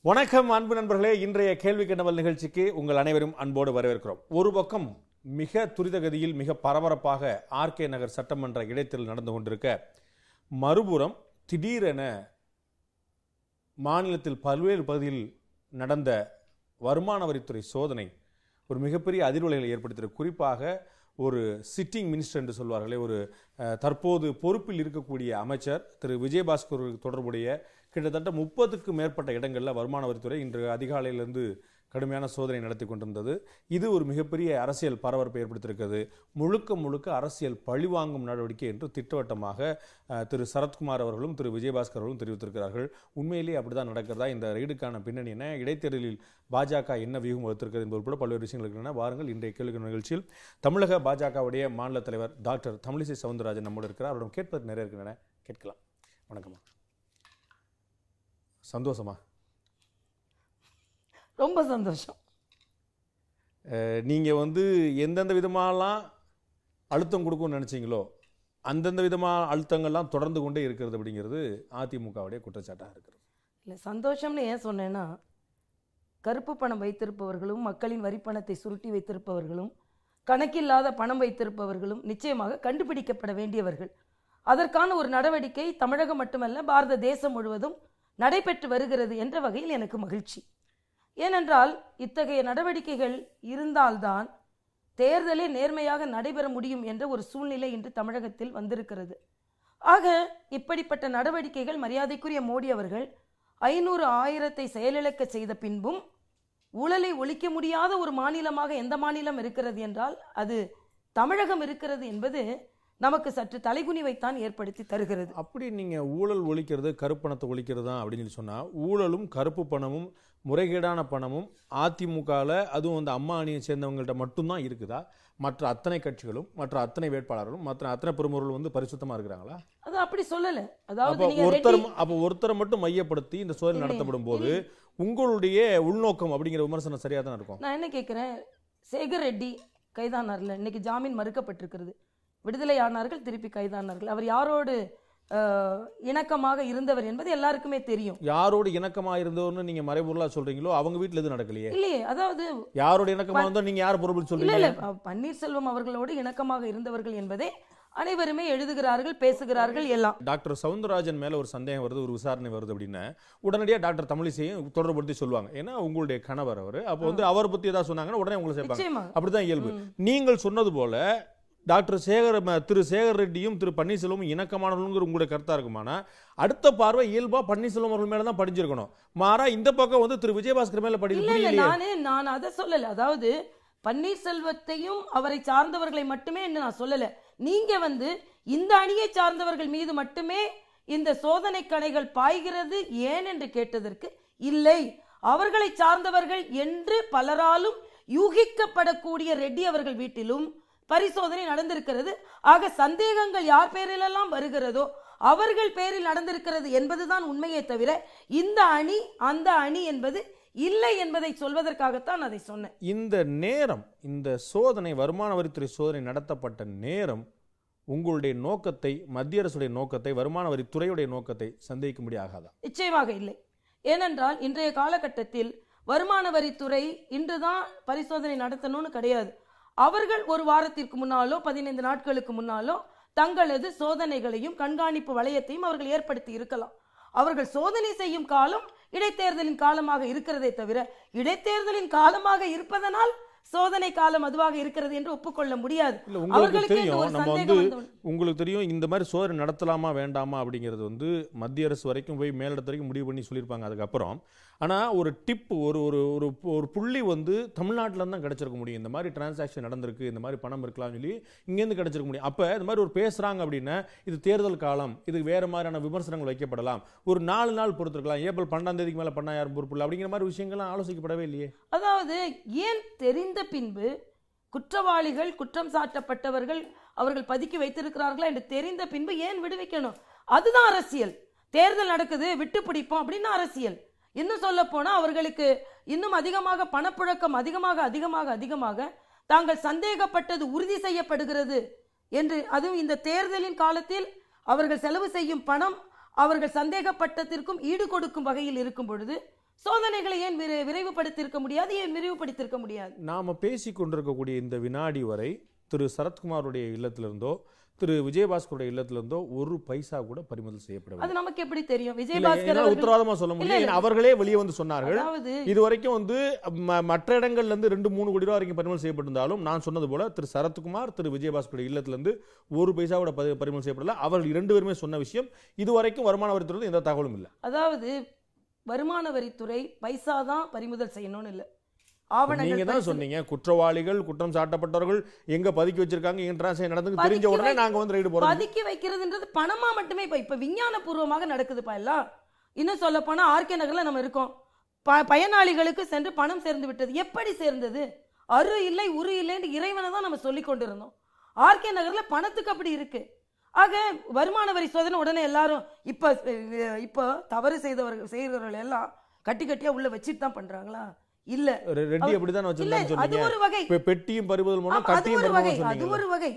வணக்கம் அன்பு நண்பர்களே, இன்றைய கேள்வி கண்டவல் நிகழ்ச்சிக்கு உங்கள் அனைவரும் அன்போடு வரவேற்கிறோம். ஒரு பக்கம் மிக துரிதகதியில் மிக பரபரப்பாக ஆர்கே நகர் சட்டமன்ற இடைத்தேர்தல் நடந்து கொண்டிருக்க, மறுபுறம் திடீரென மாநிலத்தில் பல்வேறு பகுதியில் நடந்த வருமான வரித்துறை சோதனை ஒரு மிகப்பெரிய அதிர்வலைகளை ஏற்படுத்தியிருக்கு. குறிப்பாக ஒரு சிட்டிங் மினிஸ்டர் என்று சொல்வார்களே, ஒரு தற்போது பொறுப்பில் இருக்கக்கூடிய அமைச்சர் திரு விஜயபாஸ்கருக்கு தொடர்புடைய கிட்டத்தட்ட 30க்கும் மேற்பட்ட இடங்களில் வருமான வரித்துறை இன்று அதிகாலையிலிருந்து கடுமையான சோதனை நடத்தி கொண்டிருந்தது. இது ஒரு மிகப்பெரிய அரசியல் பரபரப்பை ஏற்படுத்தியிருக்கிறது. முழுக்க அரசியல் பழிவாங்கும் நடவடிக்கை என்று திட்டவட்டமாக திரு சரத்குமார் அவர்களும் திரு விஜயபாஸ்கர் அவர்களும் தெரிவித்திருக்கிறார்கள். உண்மையிலேயே அப்படிதான் நடக்கிறதா? இந்த ரெய்டுக்கான பின்னணி என்ன? இடைத்தேர்தலில் பாஜக என்ன வியூகம் வகுத்திருக்கிறது என்பது கூட பல்வேறு விஷயங்கள் இருக்கின்றன. வாருங்கள், இன்றைய கேள்வி நிகழ்ச்சியில் தமிழக பாஜகவுடைய மாநில தலைவர் டாக்டர் தமிழிசை சவுந்தரராஜன் நம்மோடு இருக்கிறார். அவரிடம் கேட்பது நிறைய இருக்கின்றன, கேட்கலாம். வணக்கம்மா. சந்தோஷமா? ரொம்ப சந்தோஷம். நீங்கள் எந்தெந்த விதமாலாம் அழுத்தம் கொடுக்கும்னு நினச்சிங்களோ அந்தந்த விதமான அழுத்தங்கள்லாம் தொடர்ந்து கொண்டே இருக்கிறது அப்படிங்கிறது அதிமுகவுடைய குற்றச்சாட்டாக இருக்கிறது. இல்லை, சந்தோஷம்னு ஏன் சொன்னேன்னா, கருப்பு பணம் வைத்திருப்பவர்களும் மக்களின் வரிப்பணத்தை சுருட்டி வைத்திருப்பவர்களும் கணக்கில்லாத பணம் வைத்திருப்பவர்களும் நிச்சயமாக கண்டுபிடிக்கப்பட வேண்டியவர்கள். அதற்கான ஒரு நடவடிக்கை தமிழகம் மட்டுமல்ல, பாரத தேசம் முழுவதும் நடைபெற்று வருகிறது என்ற வகையில் எனக்கு மகிழ்ச்சி. ஏனென்றால் இத்தகைய நடவடிக்கைகள் இருந்தால்தான் தேர்தலே நேர்மையாக நடைபெற முடியும் என்ற ஒரு சூழ்நிலை இன்று தமிழகத்தில் வந்திருக்கிறது. ஆக இப்படிப்பட்ட நடவடிக்கைகள் மரியாதைக்குரிய மோடி அவர்கள் 500,000 செயலிழக்க செய்த பின்பும் ஊழலை ஒழிக்க முடியாத ஒரு மாநிலமாக எந்த மாநிலம் இருக்கிறது என்றால் அது தமிழகம் இருக்கிறது என்பது நமக்கு சற்று தலைகுனிவைத்தான் ஏற்படுத்தி தருகிறது. அப்படி நீங்கள் ஊழல் ஒழிக்கிறது, கருப்பணத்தை ஒழிக்கிறது தான் அப்படின்னு சொன்னால், ஊழலும் கருப்பு பணமும் முறைகேடான பணமும் அதிமுகவில் அதுவும் அம்மா அணியை சேர்ந்தவங்கள்ட்ட மட்டும்தான் இருக்குதா? மற்ற அத்தனை கட்சிகளும் மற்ற அத்தனை வேட்பாளர்களும் மற்ற அத்தனை பிரமுகர்களும் பரிசுத்தமாக இருக்கிறாங்களா? அது அப்படி சொல்லலை. அதாவது ஒருத்தரை மட்டும் மையப்படுத்தி இந்த சோதனை நடத்தப்படும் போது உங்களுடைய உள்நோக்கம் அப்படிங்கிற விமர்சனம் சரியாக தான் இருக்கும். நான் என்ன கேட்குறேன், சேகர் ரெட்டி கைதானார்ல, இன்னைக்கு ஜாமீன் மறுக்கப்பட்டிருக்கிறது. விடுதலை ஆனார்கள், திருப்பி கைதானார்கள். அவர் யாரோடு இணக்கமாக இருந்தவர் என்பது எல்லாருக்குமே தெரியும். யாரோடு இணக்கமாக இருந்தவர்னு நீங்க மறைபொருளா சொல்றீங்களோ அவங்க வீட்டுல எதுவும் நடக்கலையே? இல்லையே. அதாவது யாரோட இணக்கமாக இருந்தா நீங்க யார் பொறுப்பு சொல்றீங்க? இல்ல, பன்னீர்செல்வம் அவர்களோடு இணக்கமாக இருந்தவர்கள் என்பதை அனைவருமே எழுதுகிறார்கள், பேசுகிறார்கள் எல்லாம். டாக்டர் சவுந்தரராஜன் மேல ஒரு சந்தேகம் வருது, ஒரு விசாரணை வருது அப்படின்னா உடனடியாக டாக்டர் தமிழிசையும் தொடர்புபடுத்தி சொல்லுவாங்க. ஏன்னா உங்களுடைய கணவர் அவர். அப்போ அவரை பத்தி ஏதாவது சொன்னாங்கன்னா உடனே உங்களை சேர்ப்பாங்க. அப்படிதான் இயல்பு. நீங்கள் சொன்னது போல டாக்டர் திரு சேகர் ரெட்டியும் திரு பன்னீர்செல்வமும் இணக்கமானவர்கள் உங்களுடைய கருத்தா இருக்குமானா அடுத்த பார்வை இயல்பா பன்னீர்செல்வம் அவர்கள் மேலதான் படிஞ்சிருக்கணும். மாறா இந்த பக்கம் திரு விஜயபாஸ்கர் மேல படிக்கல. நான் அதை சொல்லல. அதாவது பன்னீர்செல்வத்தையும் அவரை சார்ந்தவர்களை மட்டுமே நான் சொல்லல. நீங்க இந்த அணியை சார்ந்தவர்கள் மீது மட்டுமே இந்த சோதனை கணைகள் பாய்கிறது ஏன் என்று கேட்டதற்கு இல்லை, அவர்களை சார்ந்தவர்கள் என்று பலராலும் யூகிக்கப்படக்கூடிய ரெட்டி அவர்கள் வீட்டிலும் பரிசோதனை நடந்திருக்கிறது. ஆக சந்தேகங்கள் யார் பேரிலெல்லாம் வருகிறதோ அவர்கள் பேரில் நடந்திருக்கிறது என்பதுதான் உண்மையே தவிர இந்த அணி அந்த அணி என்பது இல்லை என்பதை சொல்வதற்காகத்தான் அதை சொன்னேன். இந்த நேரம், இந்த சோதனை வருமான வரித்துறை சோதனை நடத்தப்பட்ட நேரம் உங்களுடைய நோக்கத்தை, மத்திய அரசுடைய நோக்கத்தை, வருமான வரித்துறையுடைய நோக்கத்தை சந்தேகிக்கும்படி ஆகாதா? நிச்சயமாக இல்லை. ஏனென்றால் இன்றைய காலகட்டத்தில் வருமான வரித்துறை இன்றுதான் பரிசோதனை நடத்தணும்னு கிடையாது. அவர்கள் ஒரு வாரத்திற்கு முன்னாலோ 15 நாட்களுக்கு முன்னாலோ தங்களது சோதனைகளையும் கண்காணிப்பு வளையத்தையும் அவர்கள் ஏற்படுத்தி இருக்கலாம். அவர்கள் சோதனை செய்யும் காலம் இடைத்தேர்தலின் காலமாக இருக்கிறதே தவிர இடைத்தேர்தலின் காலமாக இருப்பதனால் சோதனை காலம் அதுவாக இருக்கிறது என்று ஒப்புக்கொள்ள முடியாது. உங்களுக்கு தெரியும் இந்த மாதிரி சோதனை நடத்தலாமா வேண்டாமா அப்படிங்கிறது மத்திய அரசு வரைக்கும் போய் மேலிடத்து வரைக்கும் முடிவு பண்ணி சொல்லியிருப்பாங்க. அதுக்கப்புறம் ஆனால் ஒரு டிப், ஒரு புள்ளி தமிழ்நாட்டில் தான் கிடைச்சிருக்க முடியும். இந்த மாதிரி டிரான்சாக்ஷன் நடந்திருக்கு, இந்த மாதிரி பணம் இருக்கலாம்னு சொல்லி இங்கேருந்து கிடைச்சிருக்க முடியும். அப்போ இந்த மாதிரி ஒரு பேசுகிறாங்க அப்படின்னா இது தேர்தல் காலம், இதுக்கு வேறு மாதிரியான விமர்சனங்கள் வைக்கப்படலாம். ஒரு 4 நாள் பொறுத்திருக்கலாம். ஏப்ரல் 12 மேலே பண்ணா யாரும் பொறுப்பு இல்லை அப்படிங்கிற மாதிரி விஷயங்கள்லாம் ஆலோசிக்கப்படவே இல்லையே. அதாவது ஏன் தெரிந்த பின்பு குற்றவாளிகள், குற்றம் சாட்டப்பட்டவர்கள் அவர்கள் பதுக்கி வைத்திருக்கிறார்களா என்று தெரிந்த பின்பு ஏன் விடுவிக்கணும்? அதுதான் அரசியல். தேர்தல் நடக்குது, விட்டு பிடிப்போம் அப்படின்னு அரசியல். இன்னும் சொல்ல போனா அவர்களுக்கு இன்னும் அதிகமாக பணப்புழக்கம் அதிகமாக தாங்கள் சந்தேகப்பட்டது உறுதி செய்யப்படுகிறது என்று, அதுவும் இந்த தேர்தலின் காலத்தில் அவர்கள் செலவு செய்யும் பணம் அவர்கள் சந்தேகப்பட்டதற்கும் ஈடு கொடுக்கும் வகையில் இருக்கும் பொழுது சோதனைகளை ஏன் விரைவுபடுத்தியிருக்க முடியாது, ஏன் விரிவுபடுத்தியிருக்க முடியாது? நாம பேசி கொண்டிருக்கக்கூடிய இந்த வினாடி வரை திரு சரத்குமாருடைய இல்லத்திலிருந்தோ திரு விஜயபாஸ்கருடைய இல்லத்திலிருந்தோ ஒரு பைசா கூட பறிமுதல் செய்யப்படவில்லை. அது நமக்கு எப்படி தெரியும்? இல்ல, விஜயபாஸ்கர் என்னால உத்தரவாதமா சொல்ல முடியும். அவர்களே வெளியே வந்து சொன்னார்கள். அதாவது இது வரைக்கும் வந்து மற்ற இடங்கள்ல இருந்து 2-3 கோடி ரூபாய் வரைக்கும் பறிமுதல் செய்யப்பட்டிருந்தாலும் நான் சொன்னது போல திரு சரத்குமார் திரு விஜயபாஸ்கருடைய இல்லத்திலிருந்து ஒரு பைசா கூட பறிமுதல் செய்யப்படல. அவர்கள் 2 பேருமே சொன்ன விஷயம் இதுவரைக்கும் வருமான வரித்துறை எந்த தகவலும் இல்லை. அதாவது வருமான வரித்துறை பைசா தான் பறிமுதல் செய்யணும்னு இல்லை. நீங்க தான் சொன்னீங்க குற்றவாளிகள் குற்றம் சாட்டப்பட்டவர்கள் எங்க பதுக்கி வச்சிருக்காங்க, எங்க டிரான்சாக்ஷன் நடந்து தெரிஞ்ச உடனே நாங்க வந்து ரைடு போறோம். பதுக்கி வைக்கிறதுன்றது பணமா மட்டுமே இப்ப விஞ்ஞான பூர்வமாக நடக்குதுப்பா எல்லாம். இன்னும் சொல்ல போனா ஆர்கே நகர்ல நம்ம இருக்கோம். பயனாளிகளுக்கு சென்று பணம் சேர்ந்து விட்டது. எப்படி சேர்ந்தது? அரு இல்லை உரு இல்லைன்னு இறைவனை தான் நம்ம சொல்லி கொண்டிருந்தோம். ஆர்கே நகர்ல பணத்துக்கு அப்படி இருக்கு. ஆக வருமான வரி சோதனை உடனே எல்லாரும் இப்ப தவறு செய்தவர்கள் எல்லாம் கட்டி கட்டியா உள்ள வச்சுட்டு தான் பண்றாங்களா? இல்ல, ரெட்டி அப்படிதான் வச்சிருந்தாங்க. அது ஒரு வகை. பெட்டியும் பறிமுதல் பண்ணா கட்டியும் பறிமுதல் சொன்னீங்க. அது ஒரு வகை.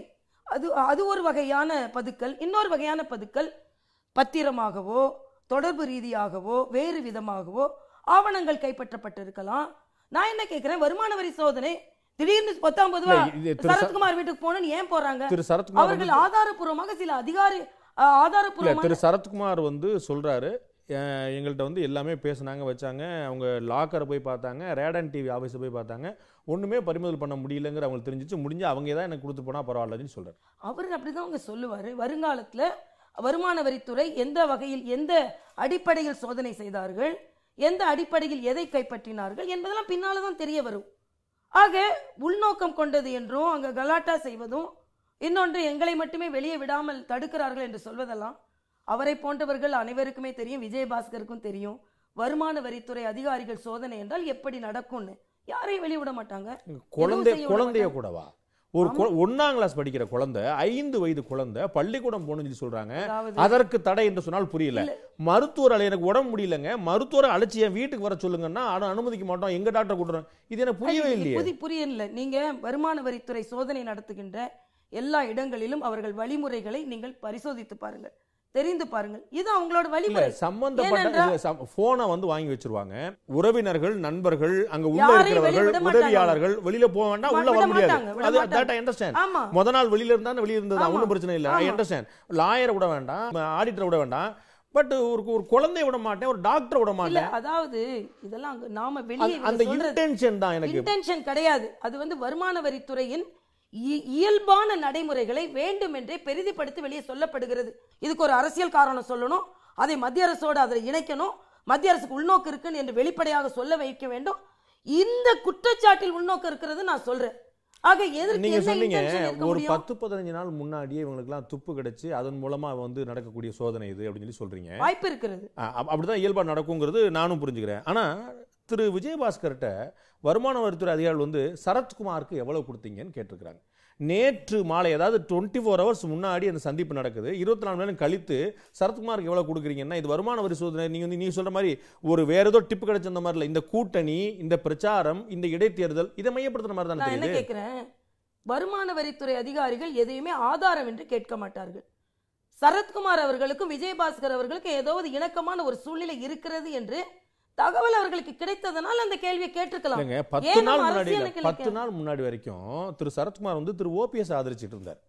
அது ஒரு வகையான பதுக்கல். இன்னொரு வகையான பதுக்கல் பத்திரமாகவோ தொடர்பு ரீதியாகவோ வேறு விதமாகவோ ஆவணங்கள் கைப்பற்றப்பட்டிருக்கலாம். நான் என்ன கேட்கிறேன், வருமான வரி சோதனை திடீர்னு 19 ரூபாய் சரத்குமார் வீட்டுக்கு போனன்னு ஏன் போறாங்க? அவர்கள் ஆதாரப்பூர்வமாக சில ஆதாரப்பூர்வமாக திரு சரத்குமார் வந்து சொல்றாரு, எங்கள்கிட்ட வந்து எல்லாமே பேசினாங்க வச்சாங்க, அவங்க லாக்கரை போய் பார்த்தாங்க, ரேடன் டிவி ஆஃபீஸை போய் பார்த்தாங்க, ஒன்றுமே பறிமுதல் பண்ண முடியலங்கிற அவங்களுக்கு தெரிஞ்சிச்சு, முடிஞ்சு அவங்க தான் எனக்கு கொடுத்து போனால் பரவாயில்லன்னு சொல்கிறார். அவர் அப்படிதான் அவங்க சொல்லுவார். வருங்காலத்தில் வருமான வரித்துறை எந்த வகையில் எந்த அடிப்படையில் சோதனை செய்தார்கள், எந்த அடிப்படையில் எதை கைப்பற்றினார்கள் என்பதெல்லாம் பின்னால தான் தெரிய வரும். ஆக உள்நோக்கம் கொண்டது என்றும் அங்கே கலாட்டா செய்வதும் இன்னொன்று எங்களை மட்டுமே வெளியே விடாமல் தடுக்கிறார்கள் என்று சொல்வதெல்லாம் அவரை போன்றவர்கள் அனைவருக்குமே தெரியும், விஜயபாஸ்கருக்கும் தெரியும். வருமான வரித்துறை அதிகாரிகள் சோதனை என்றால் எப்படி நடக்கும்னு யாரையும் வெளியிட மாட்டாங்க. குழந்தைய கூடவா? ஒரு 1ஆம் கிளாஸ் படிக்கிற குழந்தை, 5 வயது குழந்தை பள்ளிக்கூடம் போகணும்னு சொல்றாங்க. அதற்கு தடை என்று சொன்னால் புரியல. மருத்துவர் எனக்கு உடம்பு முடியலங்க, மருத்துவரை அழைச்சி என் வீட்டுக்கு வர சொல்லுங்கன்னா அனுமதிக்க மாட்டோம், எங்க டாக்டர் கூட்டுறோம். இது எனக்கு புரியவே இல்லையே. புரியல. நீங்க வருமான வரித்துறை சோதனை நடத்துகின்ற எல்லா இடங்களிலும் அவர்கள் வழிமுறைகளை நீங்கள் பரிசோதித்து பாருங்கள், தெரிந்து பாருங்கள். இது அவங்களோட வழிமுறை. சம்பந்தப்பட்ட போனை வந்து வாங்கி வச்சிருவாங்க. உறவினர்கள், நண்பர்கள், அங்க உள்ள இருக்கிறவர்கள், உதவியாளர்கள் வெளியில போக வேண்டாம், உள்ள வர முடியாது. முத நாள் வெளியில இருந்தா வெளியில இருந்தது ஒன்றும் பிரச்சனை இல்லை. I understand. லாயரை விட வேண்டாம், ஆடிட்டரை விட வேண்டாம், பட் ஒரு குழந்தைய விட மாட்டேன், ஒரு டாக்டர் விட மாட்டேன். அதாவது இதெல்லாம் நாம வெளியே அந்த இன்டென்ஷன் தான். எனக்கு இன்டென்ஷன் கிடையாது. அது வந்து வருமான வரித்துறையின் இயல்பான நடைமுறைகளை வேண்டும் என்றே பெரிதிப்படுத்தி வெளியே சொல்லப்படுகிறது. இதுக்கு ஒரு அரசியல் காரணம் சொல்லணும், அதை மத்திய அரசோடு அதை இணைக்கணும், மத்திய அரசுக்கு உள்நோக்கு இருக்குன்னு என்று வெளிப்படையாக சொல்ல வைக்க வேண்டும். இந்த குற்றச்சாட்டில் உள்நோக்கு இருக்கிறது நான் சொல்றேன். ஆக நீங்க சொன்னீங்க ஒரு 10-15 நாள் முன்னாடியே இவங்களுக்குலாம் துப்பு கிடைச்சு அதன் மூலமா வந்து நடக்கக்கூடிய சோதனை இது அப்படின்னு சொல்லி சொல்றீங்க. வாய்ப்பு இருக்கிறது. அப்படிதான் இயல்பா நடக்குங்கிறது நானும் புரிஞ்சுக்கிறேன். ஆனா திரு விஜயபாஸ்கர்கிட்ட வருமான வரித்துறை அதிகாரிகள் வந்து சரத்குமாருக்கு எவ்வளவு கொடுத்தீங்கன்னு கேட்டிருக்கிறாங்க. நேற்று மாலை, அதாவது 24 hours முன்னாடி அந்த சந்திப்பு நடக்குது. 24 மணி நேரம் கழித்து சரத்குமாருக்கு எவ்வளவு கொடுக்குறீங்கன்னா, இது வருமான வரி சோதனை. நீங்க சொல்ற மாதிரி ஒரு வேற ஏதோ டிப்பு கிடைச்ச மாதிரி இல்லை. இந்த கூட்டணி, இந்த பிரச்சாரம், இந்த இடைத்தேர்தல் இதை மையப்படுத்துற மாதிரி தான் என்ன கேட்கிறேன். வருமான வரித்துறை அதிகாரிகள் எதையுமே ஆதாரம் என்று கேட்க மாட்டார்கள். சரத்குமார் அவர்களுக்கும் விஜயபாஸ்கர் அவர்களுக்கும் ஏதாவது இணக்கமான ஒரு சூழ்நிலை இருக்கிறது என்று தகவல் அவர்களுக்கு கிடைத்ததனால் அந்த கேள்வியை கேட்டிருக்கலாம். 10 நாள் முன்னாடி வரைக்கும் திரு சரத்குமார் வந்து திரு ஓபிஎஸ் ஆதரிச்சிட்டு இருந்தார்.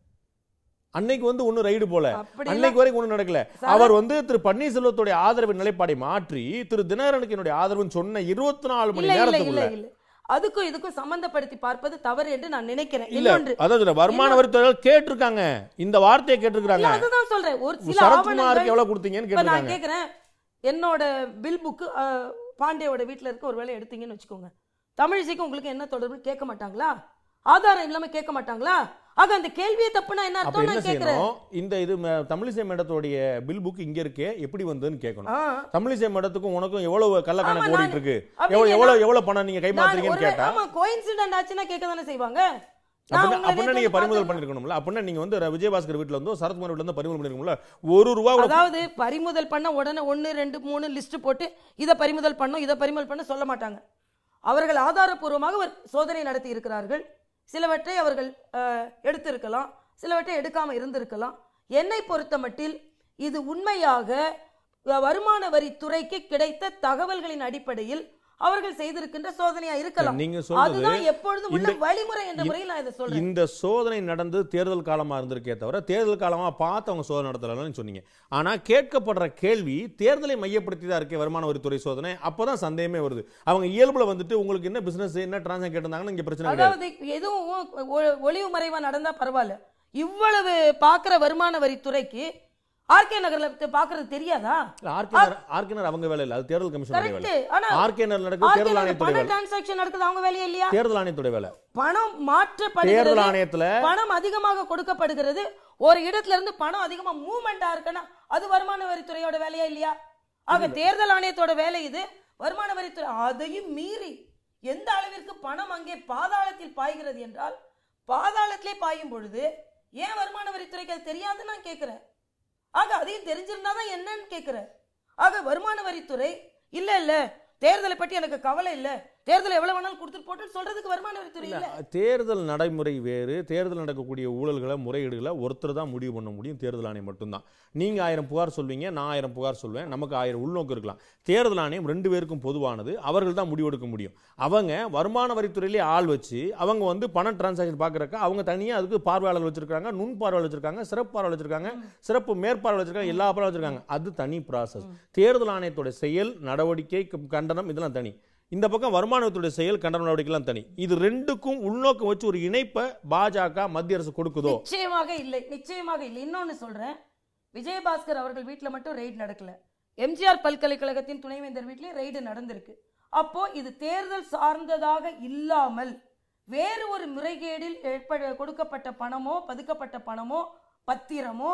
அன்னைக்கு வந்து ஒன்னும் ரைடு போல, அன்னைக்கு வரைக்கும் ஒன்னும் நடக்கல. அவர் வந்து திரு பன்னீர்செல்வத்துடைய ஆதரவு நிலைப்பாடை மாற்றி திரு தினகரனுக்கு என்னுடைய ஆதரவுன்னு சொன்ன 24 மணி நேரத்துக்குள்ள அதுக்கும் இதுக்கும் சம்பந்தப்படுத்தி பார்ப்பது தவறு என்று நான் நினைக்கிறேன். இல்ல, அதாவது வருமான வரித்துறை கேட்டிருக்காங்க, இந்த வார்த்தையை கேட்டிருக்காங்க. அதுதான் சொல்றேன். ஒரு சில சரத்குமாருக்கு எவ்வளவு கொடுத்தீங்கன்னு கேட்டாங்க. நான் கேக்குறேன், என்னோட பில் புக்கு பாண்டியோட வீட்டில் இருக்க ஒரு வேலை எடுத்தீங்கன்னு வச்சுக்கோங்க, தமிழிசைக்கு உங்களுக்கு என்ன தொடர்பு கேட்க மாட்டாங்களா? ஆதாரம் இல்லாம கேட்க மாட்டாங்களா? ஆக அந்த கேள்வியை தப்புனா என்ன அர்த்தம் நான் கேக்குறேன். இந்த இது தமிழிசை மேடத்தோடைய பில் புக் இங்க இருக்கே, எப்படி வந்ததுன்னு கேட்கணும். தமிழிசை மேடத்துக்கும் உனக்கும் எவ்வளவு கள்ள கணக்கு ஓடிட்டு இருக்கு, எவ்வளவு பணம் நீங்க கைமாத்துறீங்கன்னு கேட்டா கோயின்சிடென்ட் ஆச்சுன்னா கேட்க தானே செய்வாங்க. அப்படின்னா நீங்க பறிமுதல் பண்ணிருக்கணும்ல. அப்படின்னா நீங்க வந்து விஜயபாஸ்கர் வீட்டுல இருந்து சரத்குமார் வீட்டுல இருந்து பறிமுதல் பண்ணிருக்கணும்ல. ₹1 அதாவது பறிமுதல் பண்ண உடனே 1 2 3 லிஸ்ட் போட்டு இதை பறிமுதல் பண்ணோம், இதை பறிமுதல் பண்ண சொல்ல மாட்டாங்க. அவர்கள் ஆதாரப்பூர்வமாக சோதனை நடத்தி இருக்கிறார்கள். சிலவற்றை அவர்கள் எடுத்திருக்கலாம், சிலவற்றை எடுக்காம இருந்திருக்கலாம். என்னை பொறுத்த மட்டில் இது உண்மையாக வருமான வரித்துறைக்கு கிடைத்த தகவல்களின் அடிப்படையில் அவர்கள் செய்திருக்கின்ற சோதனையா இருக்கலாம். நீங்க சொல்றது அதுதான் எப்பொழுதும் உள்ள வழிமுறை என்ற முறையில் நான் இதை சொல்றேன். இந்த சோதனை நடந்து தேர்தல் காலமா இருந்திருக்கே தவிர தேர்தல் காலமா பார்த்து அவங்க சோதனை நடத்தலன்னு சொன்னீங்க. ஆனா கேட்கப்படுற கேள்வி தேர்தலை மையப்படுத்தி தான் இருக்கே வருமான வரித்துறை சோதனை. அப்பதான் சந்தேகமே வருது. அவங்க இயல்புல வந்துட்டு உங்களுக்கு என்ன பிசினஸ் என்ன டிரான்சாக்ஷன் கேட்டிருந்தாங்கன்னா இங்க பிரச்சனை கிடையாது. அதாவது எதுவும் ஒளிவு மறைவா நடந்தா பரவாயில்ல. இவ்வளவு பாக்குற வருமான வரித்துறைக்கு ஆர்கே நகர்ல பாக்குறது தெரியாதா? ஆர்கே நகர் அவங்க வேலை இல்ல, அது தேர்தல் கமிஷன் வேலை. ஆனா ஆர்கே நகர் நடக்குது தேர்தல் ஆணையத்துடைய வேலை. டிரான்சாக்ஷன் நடக்குது அவங்க வேலையா இல்லையா? தேர்தல் ஆணையத்துடைய வேலை. பணம் மாற்றப்படுகிறது, தேர்தல் ஆணையத்துல பணம் அதிகமாக கொடுக்கப்படுகிறது, ஒரு இடத்துல இருந்து பணம் அதிகமா மூவ்மெண்டா இருக்குன்னா அது வருமான வரித்துறையோட வேலையா இல்லையா? ஆக தேர்தல் ஆணையத்தோட வேலை இது. வருமான வரித்துறை அதையும் மீறி எந்த அளவிற்கு பணம் அங்கே பாதாளத்தில் பாய்கிறது என்றால் பாதாளத்திலே பாயும் பொழுது ஏன் வருமான வரித்துறைக்கு அது தெரியாதுன்னு நான் கேட்கிறேன். ஆக அதையும் தெரிஞ்சிருந்தாதான் என்னன்னு கேட்கிறேன். ஆக வருமான வரித்துறை இல்ல தேர்தலை பற்றி எனக்கு கவலை இல்ல, தேர்தல் எவ்வளவு வேணாலும் கொடுத்துட்டு போட்டு சொல்றதுக்கு வருமான வரித்துறை இல்ல. தேர்தல் நடைமுறை வேறு, தேர்தல் நடக்கக்கூடிய ஊழல்களை முறையீடுகளை ஒருத்தர் தான் முடிவு பண்ண முடியும், தேர்தல் ஆணையம் மட்டும்தான். நீங்க 1000 புகார் சொல்வீங்க, நான் 1000 புகார் சொல்வேன், நமக்கு 1000 உள்நோக்கு இருக்கலாம். தேர்தல் ஆணையம் 2 பேருக்கும் பொதுவானது, அவர்கள் தான் முடிவெடுக்க முடியும். அவங்க வருமான வரித்துறையிலே ஆள் வச்சு அவங்க வந்து பண டிரான்சாக்ஷன் பார்க்கறக்க அவங்க தனியா அதுக்கு பார்வையாளர் வச்சிருக்காங்க, நுண் பார்வையாளர் வச்சிருக்காங்க, சிறப்பு பார்வையாளர் வச்சிருக்காங்க, சிறப்பு மேற்பார்வையாளர் வச்சிருக்காங்க, எல்லா பார்வையாளர் வச்சிருக்காங்க. அது தனி ப்ராசஸ். தேர்தல் ஆணையத்தோட செயல் நடவடிக்கை கண்டனம் இதெல்லாம் தனி. இந்த பக்கம் வருமான வரித்துறை செயல் கண்டன நடவடிக்கைலாம் தனி. இது ரெண்டுக்கும் உள்நோக்கம் வச்சு ஒரு இணைப்பை பாஜக மத்திய அரசு கொடுக்குதோ? நிச்சயமாக இல்லை, நிச்சயமாக இல்லை. இன்னொன்னு சொல்றேன், விஜயபாஸ்கர் அவர்கள் வீட்டில் மட்டும் ரெய்டு நடக்கல, எம்ஜிஆர் பல்கலைக்கழகத்தின் துணைவேந்தர் வீட்டிலே ரெய்டு நடந்திருக்கு. அப்போ இது தேர்தல் சார்ந்ததாக இல்லாமல் வேறு ஒரு முறைகேடில் கொடுக்கப்பட்ட பணமோ பதுக்கப்பட்ட பணமோ பத்திரமோ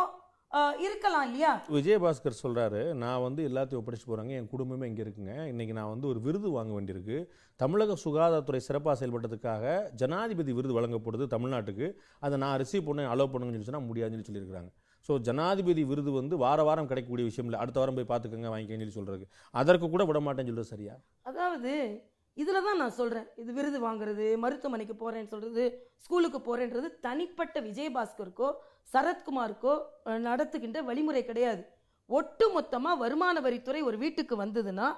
இருக்கலாம் இல்லையா? விஜயபாஸ்கர் சொல்றாரு, நான் வந்து எல்லாத்தையும் ஒப்படைச்சு போறாங்க, என் குடும்பமே இங்க இருக்குங்க, இன்னைக்கு நான் வந்து ஒரு விருது வாங்க வேண்டியிருக்கு, தமிழக சுகாதாரத்துறை சிறப்பாக செயல்பட்டதுக்காக ஜனாதிபதி விருது வழங்கப்படுது தமிழ்நாட்டுக்கு, அதை நான் ரிசீவ் பண்ண அலோவ் பண்ணுங்கன்னு சொன்னா முடியாதுன்னு சொல்லியிருக்காங்க. ஸோ ஜனாதிபதி விருது வந்து வாரம் கிடைக்கக்கூடிய விஷயம் இல்லை, அடுத்த வாரம் போய் பார்த்துக்கங்க வாங்கிக்கன்னு சொல்லி சொல்றதுக்கு அதற்கு கூட விட மாட்டேன்னு சொல்றது சரியா? அதாவது இதுல தான் நான் சொல்றேன், இது விருது வாங்குறது, மருத்துவமனைக்கு போறேன்னு சொல்றது, ஸ்கூலுக்கு போறேன்றது தனிப்பட்ட விஜயபாஸ்கருக்கோ சரத்குமாருக்கோ நடத்துகின்ற வழிமுறை கிடையாது. ஒட்டு மொத்தமா வருமான வரித்துறை ஒரு வீட்டுக்கு வந்ததுன்னா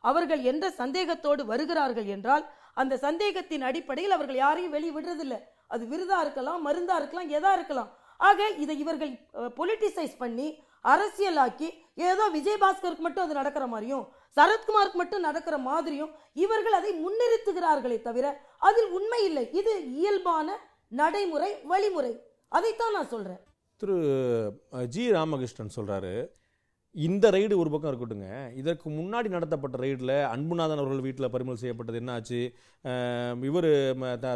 அவர்கள் எந்த சந்தேகத்தோடு வருகிறார்கள் என்றால் அந்த சந்தேகத்தின் அடிப்படையில் அவர்கள் யாரையும் வெளியே விடுறதில்லை. அது விருதா இருக்கலாம், மருந்தா இருக்கலாம், எதா இருக்கலாம். ஆக இதை இவர்கள் பொலிட்டிசைஸ் பண்ணி அரசியலாக்கி ஏதோ விஜயபாஸ்கருக்கு மட்டும் அது நடக்கிற மாதிரியும் சரத்குமாருக்கு மட்டும் நடக்கிற மாதிரியும் இவர்கள் அதை முன்னிறுத்துகிறார்களே தவிர அதில் உண்மை இல்லை. இது இயல்பான நடைமுறை வழிமுறை. அதைத்தான் நான் சொல்றேன். திரு ஜி ராமகிருஷ்ணன் சொல்றாரு, இந்த ரைடு ஒரு பக்கம் இருக்கட்டுங்க, இதற்கு முன்னாடி நடத்தப்பட்ட ரைடில் அன்புநாதன் அவர்கள் வீட்டில் பறிமுதல் செய்யப்பட்டது என்னாச்சு, இவர்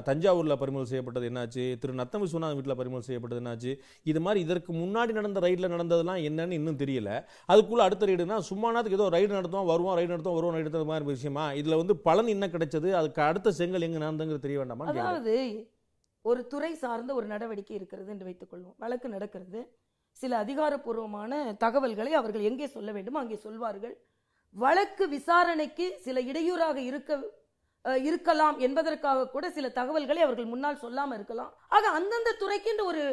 தஞ்சாவூரில் பறிமுதல் செய்யப்பட்டது என்னாச்சு, திரு நத்தம் விஸ்வநாதன் வீட்டில் பறிமுதல் செய்யப்பட்டது என்னாச்சு, இது மாதிரி இதற்கு முன்னாடி நடந்த ரைடில் நடந்ததெல்லாம் என்னன்னு இன்னும் தெரியல. அதுக்குள்ளே அடுத்த ரைடுனா சும்மானாத்துக்கு ஏதோ ரைடு நடத்துவோம் வருவோம், ரைடு நடத்துவோம் வருவோம், ரைடு நடத்த மாதிரி விஷயமா? இதில் வந்து பலன் என்ன கிடைச்சது, அதுக்கு அடுத்த செங்கல் எங்கே நடந்துங்கிறது தெரிய வேண்டாமா? அதாவது ஒரு துறை சார்ந்த ஒரு நடவடிக்கை இருக்கிறது என்று வைத்துக் கொள்வோம், வழக்கு நடக்கிறது, சில அதிகாரப்பூர்வமான தகவல்களை அவர்கள் எங்கே சொல்ல வேண்டுமோ அங்கே சொல்வார்கள். வழக்கு விசாரணைக்கு சில இடையூறாக இருக்கலாம் என்பதற்காக கூட சில தகவல்களை அவர்கள் முன்னால் சொல்லாம இருக்கலாம். ஆக அந்தந்த துறைக்கு ஒரு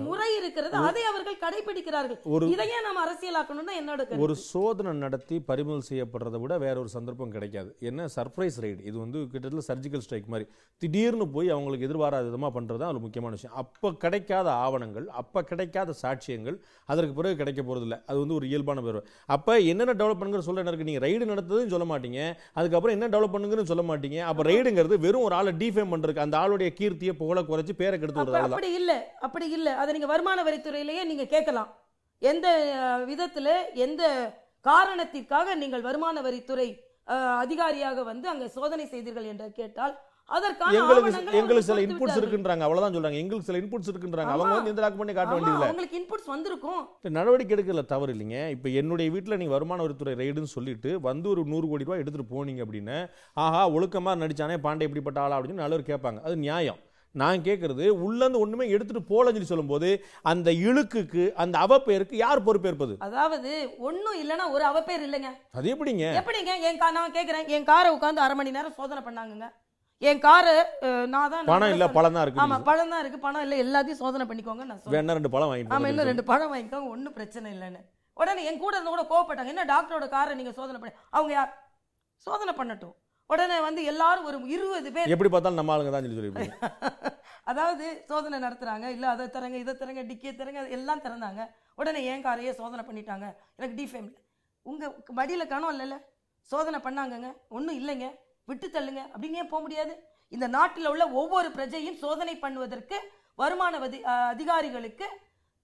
முறை இருக்கிறது, அதை அவர்கள் கடைபிடிக்கிறார்கள். இதையே நாம் அரசியலாக்கணும்னா என்னோட ஒரு சோதனை நடத்தி பறிமுதல் செய்யப்படுறதை விட வேற ஒரு சந்தர்ப்பம் கிடைக்காது. என்ன சர்ப்ரைஸ் ரைடு, இது வந்து கிட்டத்தட்ட சர்ஜிக்கல் ஸ்ட்ரைக் மாதிரி திடீர்னு போய் அவங்களுக்கு எதிர்பாராத விதமாக பண்றது தான் ஒரு முக்கியமான விஷயம். அப்ப கிடைக்காத ஆவணங்கள், அப்ப கிடைக்காத சாட்சியங்கள் அதற்கு பிறகு கிடைக்க போறது இல்லை. அது வந்து ஒரு இயல்பான பேர். அப்ப என்னென்ன டெவலப் பண்ணுங்க சொல்ல இருக்கு, நீங்க ரைடு நடத்துறதுன்னு சொல்ல மாட்டீங்க, அதுக்கப்புறம் என்ன டெவலப் பண்ணுங்கன்னு சொல்ல மாட்டீங்க. அப்ப ரைடுங்கிறது வெறும் ஒரு ஆளை டிஃபேம் பண்றதுக்கு, அந்த ஆளுடைய கீர்த்தியை புகழ குறைச்சு பேரை கெடுத்து விடுறது. அப்படி இல்ல. அதை நீங்க வருமான வரித்துறையிலேயே நீங்க கேட்கலாம், எந்த விதத்துல எந்த காரணத்திற்காக நீங்கள் வருமான வரித்துறை அதிகாரியாக வந்து அங்க சோதனை செய்தீர்கள் என்று கேட்டால் அதற்கான எங்களுக்கு சில இன்புட்ஸ் இருக்குன்றாங்க, அவ்வளவுதான் சொல்றாங்க. எங்களுக்கு சில இன்புட்ஸ் இருக்குன்றாங்க, அவங்க வந்து இந்த டாக்குமெண்ட் காட்ட வேண்டியதில்லை. உங்களுக்கு இன்புட்ஸ் வந்திருக்கும், நடவடிக்கை எடுக்கல தவறு இல்லைங்க. இப்ப என்னுடைய வீட்டுல நீங்க வருமான வரித்துறை ரைடுன்னு சொல்லிட்டு வந்து ஒரு 100 கோடி ரூபாய் எடுத்துட்டு போனீங்க அப்படின்னு, ஆஹா ஒழுக்கமா நடிச்சானே பாண்டே எப்படிப்பட்ட ஆளா அப்படின்னு நல்லவர் கேட்பாங்க, அது நியாயம். நான் கேட்கறது உள்ளந்து ஒண்ணுமே எடுத்துட்டு போலன்னு சொல்லும் போது அந்த இழுக்குக்கு அந்த அவப்பேருக்கு யார் பொறுப்பேற்பது? அதாவது ஒண்ணும் இல்லைன்னா ஒரு அவப்பேர் இல்லைங்க. அது எப்படிங்க? நான் கேட்கிறேன், என் காரை உட்கார்ந்து 1/2 மணி நேரம் சோதனை பண்ணாங்க. என் காரு நான் தான் பணம் இல்ல பழம் தான் இருக்கு. ஆமா பழம் தான் இருக்கு, பணம் இல்ல, எல்லாத்தையும் சோதனை பண்ணிக்கோங்க நான் சொல்றேன். வேணா 2 பழம் வாங்கிட்டு, ஆமா இன்னும் 2 பழம் வாங்கிக்கோங்க, ஒன்னும் பிரச்சனை இல்லைன்னு. உடனே என் கூட இருந்த கூட கோவப்பட்டாங்க, என்ன டாக்டரோட காரை நீங்க சோதனை பண்ணி, அவங்க யார் சோதனை பண்ணட்டும். உடனே வந்து எல்லாரும் ஒரு 20 பேர் எப்படி பார்த்தாலும் நம்ம ஆளுங்க தான் சொல்லி அதாவது சோதனை நடத்துறாங்க, இல்ல அதை தரங்க இதை தரங்க டிக்கியை தரங்க எல்லாம் திறந்தாங்க. உடனே என் காரையே சோதனை பண்ணிட்டாங்க, எனக்கு டிஃபேம். உங்க மடியில கணம் இல்லைல்ல, சோதனை பண்ணாங்கங்க, ஒன்றும் இல்லைங்க, விட்டு தள்ளுங்க அப்படின்னு ஏன் போக முடியாது? இந்த நாட்டில் உள்ள ஒவ்வொரு பிரஜையும் சோதனை பண்ணுவதற்கு வருமான அதிகாரிகளுக்கு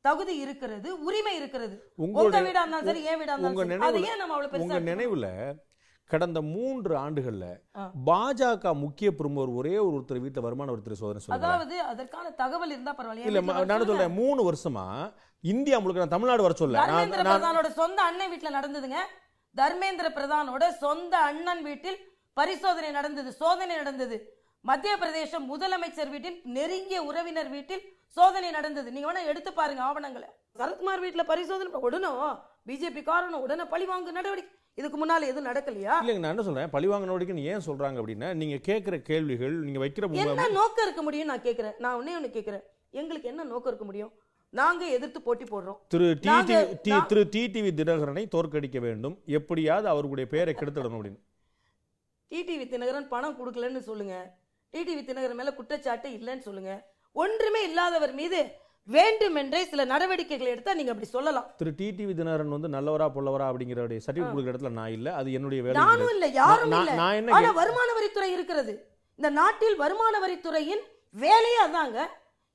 தகுதி இருக்கிறது, உரிமை இருக்கிறது. உங்க வீடா இருந்தாலும் சரி, ஏன் வீடா இருந்தாலும் உங்க நினைவுல கடந்த 3 ஆண்டுகள்ல பாஜக முக்கிய பிரமுகர் ஒரே ஒருத்தர் வீட்டுல வருமான வரித்துறை சோதனை சொல்லுங்க. அதாவது அதற்கான தகவல் இருந்தா பரவாயில்ல. இல்ல நான் சொல்றேன் 3 வருஷமா இந்தியா முழுக்க, நான் தமிழ்நாடு வர சொல்ல, தர்மேந்திர பிரதானோட சொந்த அண்ணன் வீட்டுல நடந்ததுங்க. தர்மேந்திர பிரதானோட சொந்த அண்ணன் வீட்டில் பரிசோதனை நடந்தது, சோதனை நடந்தது. மத்திய பிரதேசம் முதலமைச்சர் வீட்டில் நெருங்கிய உறவினர் வீட்டில் சோதனை நடந்தது. நீங்க வேணா எடுத்து பாருங்க ஆவணங்களை. சரத்குமார் வீட்டுல பரிசோதனை உடனே பிஜேபி காரணம் உடனே பழிவாங்கு நடவடிக்கை. இதுக்கு முன்னால எதுவும் நடக்கலையா? இல்லைங்க, நான் என்ன சொல்றேன், பழிவாங்க நடவடிக்கை ஏன் சொல்றாங்க அப்படின்னா, நீங்க கேட்கிற கேள்விகள், நீங்க வைக்கிற என்ன நோக்கம் இருக்க முடியும் நான் கேட்கிறேன். நான் ஒண்ணு கேட்கிறேன், எங்களுக்கு என்ன நோக்கம் இருக்க முடியும்? நாங்க எதிர்த்து போட்டி போடுறோம். திரு டிடிவி தினகரனை தோற்கடிக்க வேண்டும், எப்படியாவது அவருடைய பெயரை கெடுத்துடணும் அப்படின்னு. டிடிவி தினகரன் பணம் கொடுக்கலன்னு சொல்லுங்க, டிடிவி தினகரன் மேல குற்றச்சாட்டு இல்லைன்னு சொல்லுங்க. ஒன்றுமே இல்லாதவர் மீது வேண்டுமென்றே சில நடவடிக்கைகளை எடுத்தா நீங்க அப்படி சொல்லலாம். திரு டிடிவி தினகரன் வந்து நல்லவரா பொல்லவரா அப்படிங்கிற சர்டிபிகேட் கொடுக்கிற இடத்துல நான் இல்ல, அது என்னுடைய வேலை. நானும் இல்ல, யாரும் இல்ல. ஆனா வருமான வரித்துறை இருக்கிறது. இந்த நாட்டில் வருமான வரித்துறையின் வேலையே அதாங்க.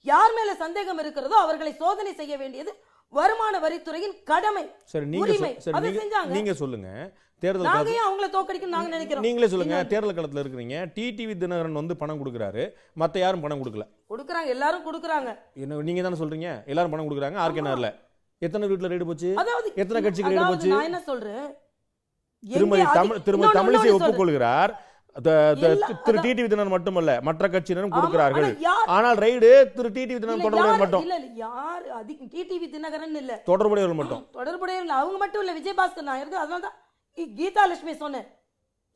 யார் மேல சந்தேகம் இருக்கிறதோ அவர்களை சோதனை செய்ய வேண்டியது வருமான வரித்துறையின் கடமை. சரி, நீங்க சொல்லுங்க, தேர்தல் அவங்கள தோக்கடிக்கணும் நாங்க நினைக்கிறோம். நீங்களே சொல்லுங்க, தேர்தல் களத்துல இருக்கிறீங்க, டிடிவி தினகரன் வந்து பணம் கொடுக்குறாரு, மத்த யாரும் பணம் கொடுக்கல. கொடுக்குறாங்க, எல்லாரும் கொடுக்குறாங்க. நீங்க தானே சொல்றீங்க எல்லாரும் பணம் கொடுக்குறாங்க. ஆர்கேனார்ல எத்தனை வீட்டுல ரெய்டு போச்சு, எத்தனை கட்சிக்கு ரெய்டு போச்சு? நான் என்ன சொல்றேன், திருமதி தமிழிசை ஒப்புக்கொள்கிறார், திரு டிடிவி தினகரன் மட்டுமல்ல மற்ற கட்சியினரும் கொடுக்கிறார்கள். ஆனால் ரைடு திரு டிடிவி தினகரன் தொடர்புடையவர் மட்டும் இல்ல. யார் டிடிவி தினகரன் இல்ல, தொடர்புடையவர் மட்டும். தொடர்புடையவர் அவங்க மட்டும் இல்ல, விஜயபாஸ்கர் நான் இருக்கு. அதனால தான் கீதா லட்சுமி சொன்னேன்.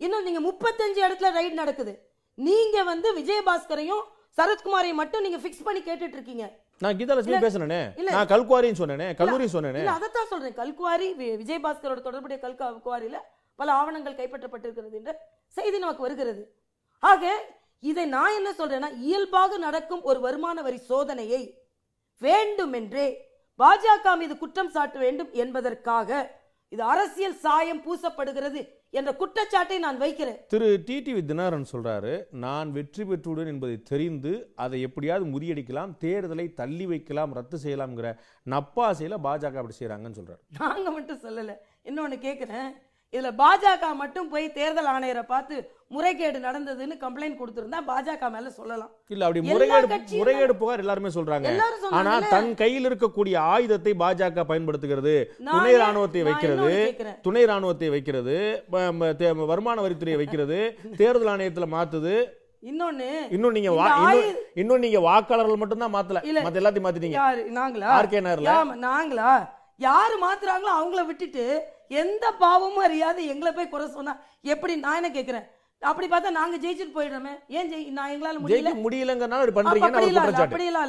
இன்னும் நீங்க 35 இடத்துல ரைடு நடக்குது. நீங்க வந்து விஜயபாஸ்கரையும் சரத்குமாரையும் மட்டும் நீங்க ஃபிக்ஸ் பண்ணி கேட்டுட்டு இருக்கீங்க. நான் கீதா லட்சுமி பேசுனேனே, நான் கல்குவாரின்னு சொன்னேனே, கல்லூரி சொன்னேனே. இல்ல அதத்தான் சொல்றேன், கல்குவாரி விஜயபாஸ்கரோட தொடர்புடைய கல்குவாரியில பல ஆவணங்கள் கைப்பற்றப்பட்டிருக்கிறது என்ற செய்தி நமக்கு வருகிறது. ஆக இதை நான் என்ன சொல்றேன்னா, இயல்பாக நடக்கும் ஒரு வருமான வரி சோதனையை வேண்டுமென்றே பாஜக மீது குற்றம் சாட்ட வேண்டும் என்பதற்காக இது அரசியல் சாயம் பூசப்படுகிறது என்ற குற்றச்சாட்டை நான் வைக்கிறேன். திரு டிடிவி தினகரன் சொல்றாரு, நான் வெற்றி பெற்றுடன் என்பதை தெரிந்து அதை எப்படியாவது முறியடிக்கலாம், தேர்தலை தள்ளி வைக்கலாம், ரத்து செய்யலாம்ங்கிற நப்பாசையில பாஜக அப்படி செய்யறாங்கன்னு சொல்றாரு. நாங்க மட்டும் சொல்லல, இன்னொன்னு கேட்கிறேன், இதுல பாஜக மட்டும் போய் தேர்தல் ஆணையரை பார்த்து முறைகேடு நடந்ததுன்னு கம்ப்ளைண்ட் கொடுத்திருந்தா பாஜக மேல சொல்லலாம். இல்ல அப்படி முறைகேடு புகார் எல்லாருமே சொல்றாங்க. ஆனா தன் கையில் இருக்கக்கூடிய ஆயுதத்தை பாஜக பயன்படுத்துகிறது, துணை ராணுவத்தை வைக்கிறது, வருமான வரித்துறையை வைக்கிறது, தேர்தல் ஆணையத்துல மாத்துது. இன்னும் நீங்க வாக்காளர்கள் மட்டும் தான் மாத்தல, மத்த எல்லாத்தையும் மாத்திட்டீங்க. நாங்களா யாரு மாத்துறாங்களோ அவங்கள விட்டுட்டு எந்த பாவமும் அறியாத எங்களை போய் குறை சொன்னா எப்படி? நான் என்ன கேட்கிறேன், அப்படி பார்த்தா நாங்க ஜெயிச்சுட்டு போயிடுறோமே, ஏன் நான் எங்களால முடியலங்கறனால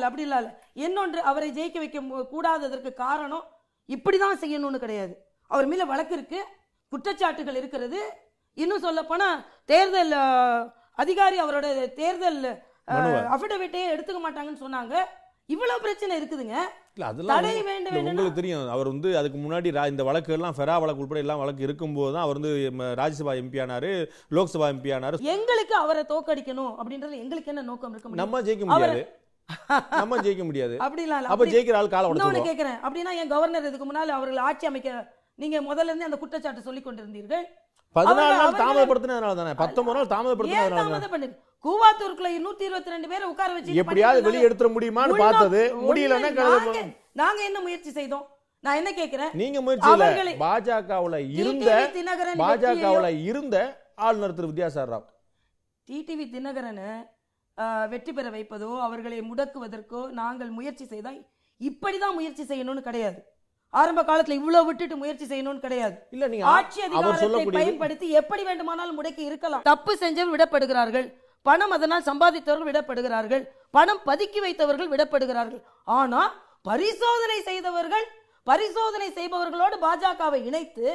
அப்படி இல்ல. இன்னொன்று, அவரை ஜெயிக்க வைக்க கூடாததற்கு காரணம் இப்படிதான் செய்யணும்னு கிடையாது. அவர் மேல வழக்கு இருக்கு, குற்றச்சாட்டுகள் இருக்கிறது. இன்னும் சொல்ல போனா தேர்தல் அதிகாரி அவரோட தேர்தல் அபிடவிட்டையே எடுத்துக்க மாட்டாங்கன்னு சொன்னாங்க. இவ்வளவு பிரச்சனை இருக்குதுங்க. உங்களுக்கு தெரியும், அவர் வந்து அதுக்கு முன்னாடி இந்த வழக்கு எல்லாம் ஃபெரா வழக்கு உட்பட எல்லாம் வழக்கு இருக்கும்போது தான் அவர் வந்து ராஜ்யசபா எம்பி ஆனாரு, லோக்சபா எம்பி ஆனாரு. எங்களுக்கு அவரை தோக்கடிக்கணும் அப்படின்றது எங்களுக்கு என்ன நோக்கம் இருக்கு? நம்ம ஜெயிக்க முடியாது. அப்ப ஜெயிக்கிற ஆள் கால உடைச்சு கேக்குறேன். அப்படின்னா என் கவர்னர் இதுக்கு முன்னால அவர்கள் ஆட்சி அமைக்க நீங்க முதல்ல இருந்து அந்த குற்றச்சாட்டு சொல்லிக் கொண்டிருந்தீர்கள். 14 நாள் தாமதப்படுத்தினதுனால தானே, 19 நாள் தாமதப்படுத்தினதுனால கூவாத்தூருக்குள்ள 122 பேரை உட்கார வச்சு எப்படியாவது வெளியே எடுத்துற முடியுமான்னு பார்த்தது, முடியலன்னா நாங்க என்ன முயற்சி செய்தோம்? நான் என்ன கேக்குறேன், நீங்க முயற்சி இல்ல, பாஜகவுல இருந்த ஆளுநர் திரு வித்யாசாகர் ராவ் டிடிவி தினகரனை வெற்றி பெற வைப்பதோ அவர்களை முடக்குவதற்கோ நாங்கள் முயற்சி செய்தால் இப்படிதான் முயற்சி செய்யணும்னு கிடையாது. ஆரம்ப காலத்துல இவ்வளவு விட்டுட்டு முயற்சி செய்யணும்னு கிடையாது. இல்ல, நீங்க ஆட்சி அதிகாரத்தை பயன்படுத்தி எப்படி வேண்டுமானாலும் முடக்கி இருக்கலாம். தப்பு செஞ்சவர்கள் விடப்படுகிறார்கள், பணம் அதனால் சம்பாதித்தவர்கள் விடப்படுகிறார்கள், பணம் பதுக்கி வைத்தவர்கள் விடப்படுகிறார்கள். ஆனா பரிசோதனை செய்தவர்கள் பரிசோதனை செய்பவர்களோடு பாஜகவை இணைத்து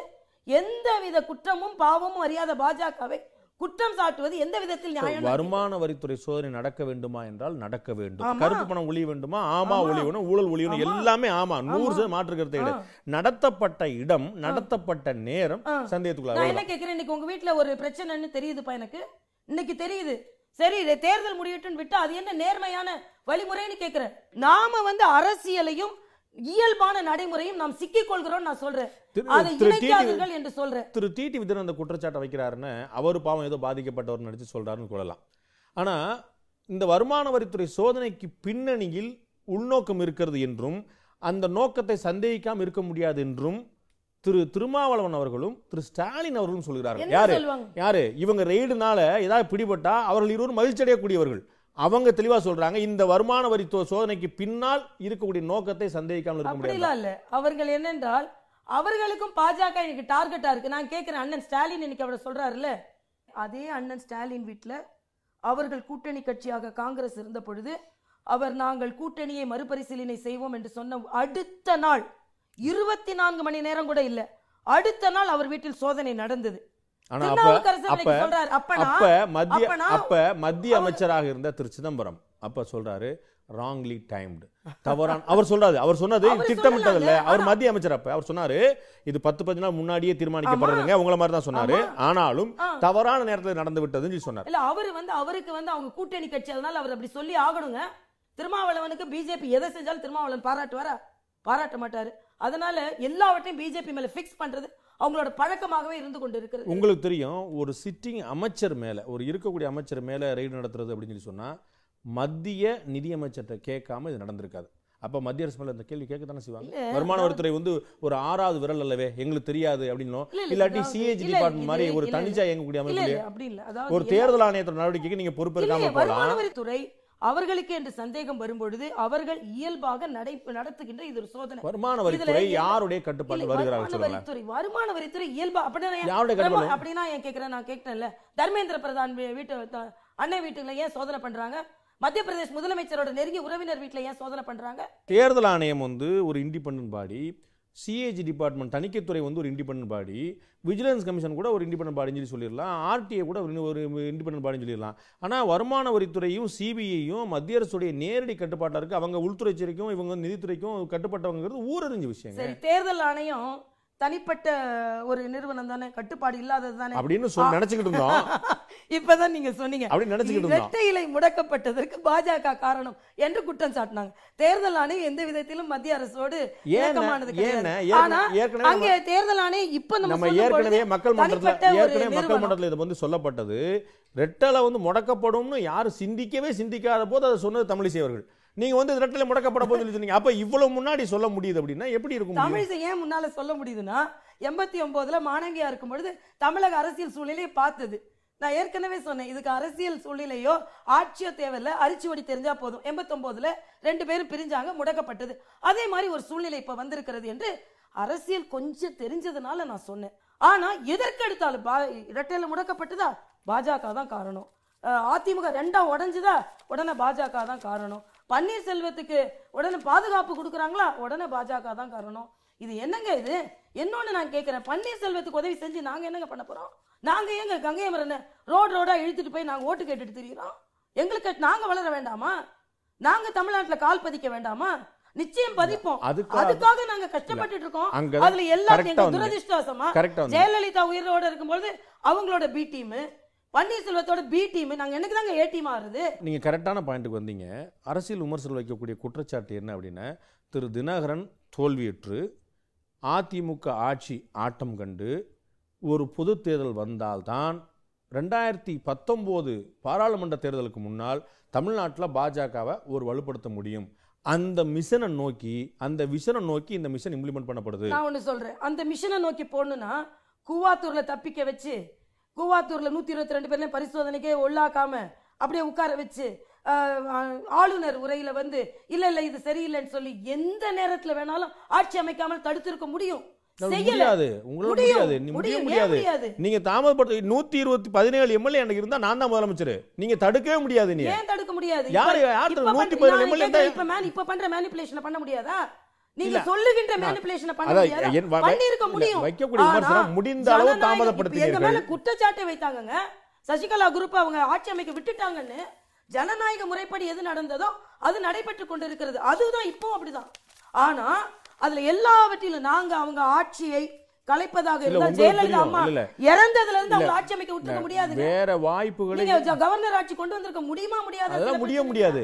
எந்தவித குற்றமும் பாவமும் அறியாத பாஜகவை குற்றம் சாட்டுவது எந்த விதத்தில் நியாயம்? வருமான வரித்துறை சோதனை நடக்க வேண்டுமா என்றால் நடக்க வேண்டும். கருப்பு பணம் ஒழிய வேண்டுமா? ஆமா ஒழியணும். ஊழல் ஒழியணும். எல்லாமே ஆமா, 100% மாற்று கருத்தை விட நடத்தப்பட்ட இடம், நடத்தப்பட்ட நேரம் சந்தேகத்துக்குள்ள. நான் என்ன கேட்கிறேன், இன்னைக்கு உங்க வீட்டுல ஒரு பிரச்சனைன்னு தெரியுதுப்பா, எனக்கு இன்னைக்கு தெரியுது. சரி, தேர்தல் முடியட்டுன்னு விட்டு அது என்ன நேர்மையான வழிமுறைன்னு கேட்கிறேன். நாம அரசியலையும் இயல்பான நடைமுறையும் நாம் சிக்கிக் கொள்கிறோம். நான் சொல்றேன், அதை இணைக்காதீர்கள் என்று சொல்றேன். திரு டிடி விதிரன் அந்த குற்றச்சாட்டை வைக்கிறாருன்னு அவர் பாவம் ஏதோ பாதிக்கப்பட்டவர் நினைச்சு சொல்றாருன்னு கொள்ளலாம். ஆனா இந்த வருமான வரித்துறை சோதனைக்கு பின்னணியில் உள்நோக்கம் இருக்கிறது என்றும் அந்த நோக்கத்தை சந்தேகிக்காம இருக்க முடியாது என்றும் திரு திருமாவளவன் அவர்களும் திரு ஸ்டாலின் அவர்களும் சொல்கிறார்கள். யாரு இவங்க ரெய்டுனால ஏதாவது பிடிபட்டா அவர்கள் இருவரும் மகிழ்ச்சி அடையக்கூடியவர்கள். அவங்க தெளிவா சொல்றாங்க, இந்த வருமான வரி சோதனைக்கு பின்னால் இருக்கக்கூடிய நோக்கத்தை சந்தேகிக்காமல் இருக்க முடியாது. இல்ல அவர்கள் என்னென்றால் அவர்களுக்கும் பாஜக இன்னைக்கு டார்கெட்டா இருக்கு. நான் கேட்கிறேன், அண்ணன் ஸ்டாலின் இன்னைக்கு அவர் சொல்றாருல்ல, அதே அண்ணன் ஸ்டாலின் வீட்டுல அவர்கள் கூட்டணி கட்சியாக காங்கிரஸ் இருந்த பொழுது அவர் நாங்கள் கூட்டணியை மறுபரிசீலனை செய்வோம் என்று சொன்ன அடுத்த நாள் 24 மணி நேரம் கூட இல்ல, அடுத்த நாள் அவர் வீட்டில் சோதனை நடந்தது. மத்திய அமைச்சராக இருந்த திரு சிதம்பரம் அப்ப சொல்றாரு wrongly timed, தவறான. அவர் சொன்னது திட்டமிட்டதில்ல. அவர் மத்திய அமைச்சர் அப்ப அவர் சொன்னாரு இது 10 நாள் முன்னாடியே தீர்மானிக்கப்படுறதுங்க, உங்களை மாதிரி தான் சொன்னாரு. ஆனாலும் தவறான நேரத்தில் நடந்து விட்டதுன்னு சொன்னார். இல்ல அவருக்கு அவங்க கூட்டணி கட்சி, அதனால அவர் அப்படி சொல்லி ஆகணுங்க. திருமாவளவனுக்கு பிஜேபி எதை செஞ்சாலும் திருமாவளவன் பாராட்டுவாரா? பாராட்ட மாட்டாரு. அதனால எல்லாவற்றையும் பிஜேபி மேல பிக்ஸ் பண்றது அவங்களோட பழக்கமாகவே இருந்து கொண்டு இருக்கிறது. உங்களுக்கு தெரியும், ஒரு சிட்டிங் அமைச்சர் மேல, ஒரு இருக்கக்கூடிய அமைச்சர் மேல ரெய்டு நடத்துறது அப்படின்னு சொல்லி சொன்னா மத்திய நிதியமைச்சர்கிட்ட கேட்காம இது நடந்திருக்காது. அப்ப மத்திய அரசு மேல இந்த கேள்வி கேட்கத்தானே செய்வாங்க. வருமான வரித்துறை ஒரு 6வது விரல் அல்லவே, எங்களுக்கு தெரியாது அப்படின்னோ, இல்லாட்டி சிஏஜி டிபார்ட்மெண்ட் மாதிரி ஒரு தனிச்சா இயங்கக்கூடிய அமைப்பு ஒரு தேர்தல் ஆணையத்தோட நடவடிக்கைக்கு நீங்க பொறுப்பேற்காம போகலாம். வருமான வரித்துறை அவர்களுக்கு என்று சந்தேகம் வரும்பொழுது அவர்கள் இயல்பாக நடத்துகின்ற இது ஒரு சோதனை. வருமான வரித்துறை யாருடைய கட்டுப்பாட்டில் வருகிறார்கள்? வருமான வரித்துறை இயல்பா அப்படின்னா ஏன் கேட்கிறேன், நான் கேட்கிறேன்ல, தர்மேந்திர பிரதான் வீட்டு அண்ணன் வீட்டுல ஏன் சோதனை பண்றாங்க? மத்திய பிரதேஷ் முதலமைச்சரோட நெருங்கிய உறவினர் வீட்டுல ஏன் சோதனை பண்றாங்க? தேர்தல் ஆணையம் ஒரு இண்டிபெண்டன்ட் பாடி, சிஏஜி டிபார்ட்மெண்ட் தணிக்கைத்துறை ஒரு இண்டிபெண்டன்ட் பாடி, விஜிலன்ஸ் கமிஷன் கூட ஒரு இண்டிபெண்டன்ட் பாடின்னு சொல்லிடலாம், ஆர்டிஐ கூட ஒரு இண்டிபெண்டன்ட் பாடின்னு சொல்லிடலாம். ஆனால் வருமான வரித்துறையும் சிபிஐயும் மத்திய அரசுடைய நேரடி கட்டுப்பாட்டில் இருக்கு. அவங்க உள்துறைத்துறைக்கும் இவங்க நிதித்துறைக்கும் கட்டுப்பட்டவங்கிறது ஊரறிஞ்ச விஷயம். சரி, தேர்தல் ஆணையம் தனிப்பட்ட ஒரு நிறுவனம் தானே, கட்டுப்பாடு இல்லாதது தானே அப்படின்னு நினைச்சுக்கிட்டு இருந்தோம். இப்பதான் நீங்க சொன்னீங்க இரட்டை இலை முடக்கப்பட்டதற்கு பாஜக காரணம் என்று குற்றம் சாட்டினாங்க. தேர்தல் ஆணையம் எந்த விதத்திலும் மத்திய அரசோடு இணக்கமானது கிடையாது. ஆனா அங்கே தேர்தல் ஆணையம் இப்ப நம்ம ஏற்கனவே மக்கள் மன்றத்தில் இது சொல்லப்பட்டது, ரெட்டலை முடக்கப்படும் யாரும் சிந்திக்காத போது அதை சொன்னது தமிழிசை அவர்கள். நீங்க ரெட்டலை முடக்கப்பட போது சொன்னீங்க. அப்ப இவ்வளவு முன்னாடி சொல்ல முடியுது அப்படின்னா எப்படி இருக்கும்? தமிழிசை ஏன் முன்னால சொல்ல முடியுதுன்னா 89ல மாணங்கியா இருக்கும் பொழுது தமிழக அரசியல் சூழ்நிலையை பார்த்தது. நான் ஏற்கனவே சொன்னேன், இதுக்கு அரசியல் சூழ்நிலையோ ஆட்சியோ தேவையில்ல, அரிச்சுவடி தெரிஞ்சா போதும். 89ல 2 பேரும் பிரிஞ்சாங்க, முடக்கப்பட்டது. அதே மாதிரி ஒரு சூழ்நிலை இப்ப வந்திருக்கிறது என்று அரசியல் கொஞ்சம் தெரிஞ்சதுனால நான் சொன்னேன். ஆனா எதற்கு எடுத்தாலும் இரட்டையில முடக்கப்பட்டதா பாஜக தான் காரணம். அதிமுக 2ஆ உடைஞ்சுதா உடனே பாஜக தான் காரணம். பன்னீர்செல்வத்துக்கு உடனே பாதுகாப்பு கொடுக்குறாங்களா உடனே பாஜக தான் காரணம். இது என்னங்க இது? என்னொன்னு நான் கேட்கிறேன், பன்னீர்செல்வத்துக்கு உதவி செஞ்சு நாங்க என்னங்க பண்ண போறோம்? நாங்க ஏங்க கங்கையமரனை ரோடா இழுத்துட்டு போய் நாங்க ஓட்டு கேட்டுட்டு தெரியுறோம்? எங்களுக்கு நாங்க வளர வேண்டாமா? நாங்க தமிழ்நாட்டுல கால் பதிக்க வேண்டாமா? நிச்சயம் பதிப்போம். அதுக்காக நாங்க கஷ்டப்பட்டு இருக்கோம். அதுல எல்லாத்தையும் துரதிருஷ்டவசமா ஜெயலலிதா உயிரோட இருக்கும்போது அவங்களோட பி டீம், பன்னீர்செல்வத்தோட பி டீம், நாங்க என்னைக்கு தாங்க ஏ டீம் ஆறுது? நீங்க கரெக்டான பாயிண்ட்டுக்கு வந்தீங்க. அரசியல் விமர்சனம் வைக்கக்கூடிய குற்றச்சாட்டு என்ன அப்படின்னா, திரு தினகரன் தோல்வியுற்று அதிமுக ஆட்சி ஆட்டம் கண்டு ஒரு பொது தேர்தல் வந்தால்தான் 2019 பாராளுமன்ற தேர்தலுக்கு முன்னால் தமிழ்நாட்டில் பாஜகவை வலுப்படுத்த முடியும். அந்த மிஷனை நோக்கி இந்த மிஷன் இம்ப்ளிமெண்ட் பண்ணப்படுது. நான் ஒன்று சொல்றேன், அந்த மிஷனை நோக்கி போகணும்னா கூவாத்தூர்ல தப்பிக்க வச்சு, கூவாத்தூர்ல 122 பேர்ல பரிசோதனைக்கே உள்ளாக்காம அப்படியே உட்கார வச்சு ஆளுநர் உரையில இல்ல இது சரியில்லைன்னு சொல்லி எந்த நேரத்துல வேணாலும் ஆட்சி அமைக்காமல் தடுத்திருக்க முடியும். முடியாது, முடியாது. நீங்க தாமதப்படுத்த 117 எம்எல்ஏ எனக்கு இருந்தா நான் தான் முதலமைச்சர். நீங்க தடுக்கவே முடியாது. நீ ஏன் தடுக்க முடியாது? யாரு 117 எம்எல்ஏ இப்ப பண்ற மேனிபுலேஷன் பண்ண முடியாதா? நீங்க சொல்லுகின்ற மேனிபுலேஷன் பண்ண முடியாது, பண்ணிருக்க முடியும். வைக்கக்கூடிய விமர்சனம் முடிந்த அளவு தாமதப்படுத்தினீர்கள். எங்க மேல குற்றச்சாட்டை வைத்தாங்கங்க. சசிகலா குரூப் அவங்க ஆட்சி அமைக்க விட்டுட்டாங்கன்னு. ஜனநாயக முறைப்படி எது நடந்ததோ அது நடைபெற்று கொண்டிருக்கிறது. அதுதான் இப்போ அப்படிதான். ஆனா அதுல எல்லாவற்றிலும் நாங்க அவங்க ஆட்சியை கலைப்பதாக இருந்தால் ஜெயலலிதா அம்மா இறந்ததுல இருந்து அவங்க ஆட்சி அமைக்க விட்டுக்க முடியாது. வேற வாய்ப்புகளை நீங்க கவர்னர் ஆட்சி கொண்டு வந்திருக்க முடியுமா? முடியாது. அதெல்லாம் முடியாது.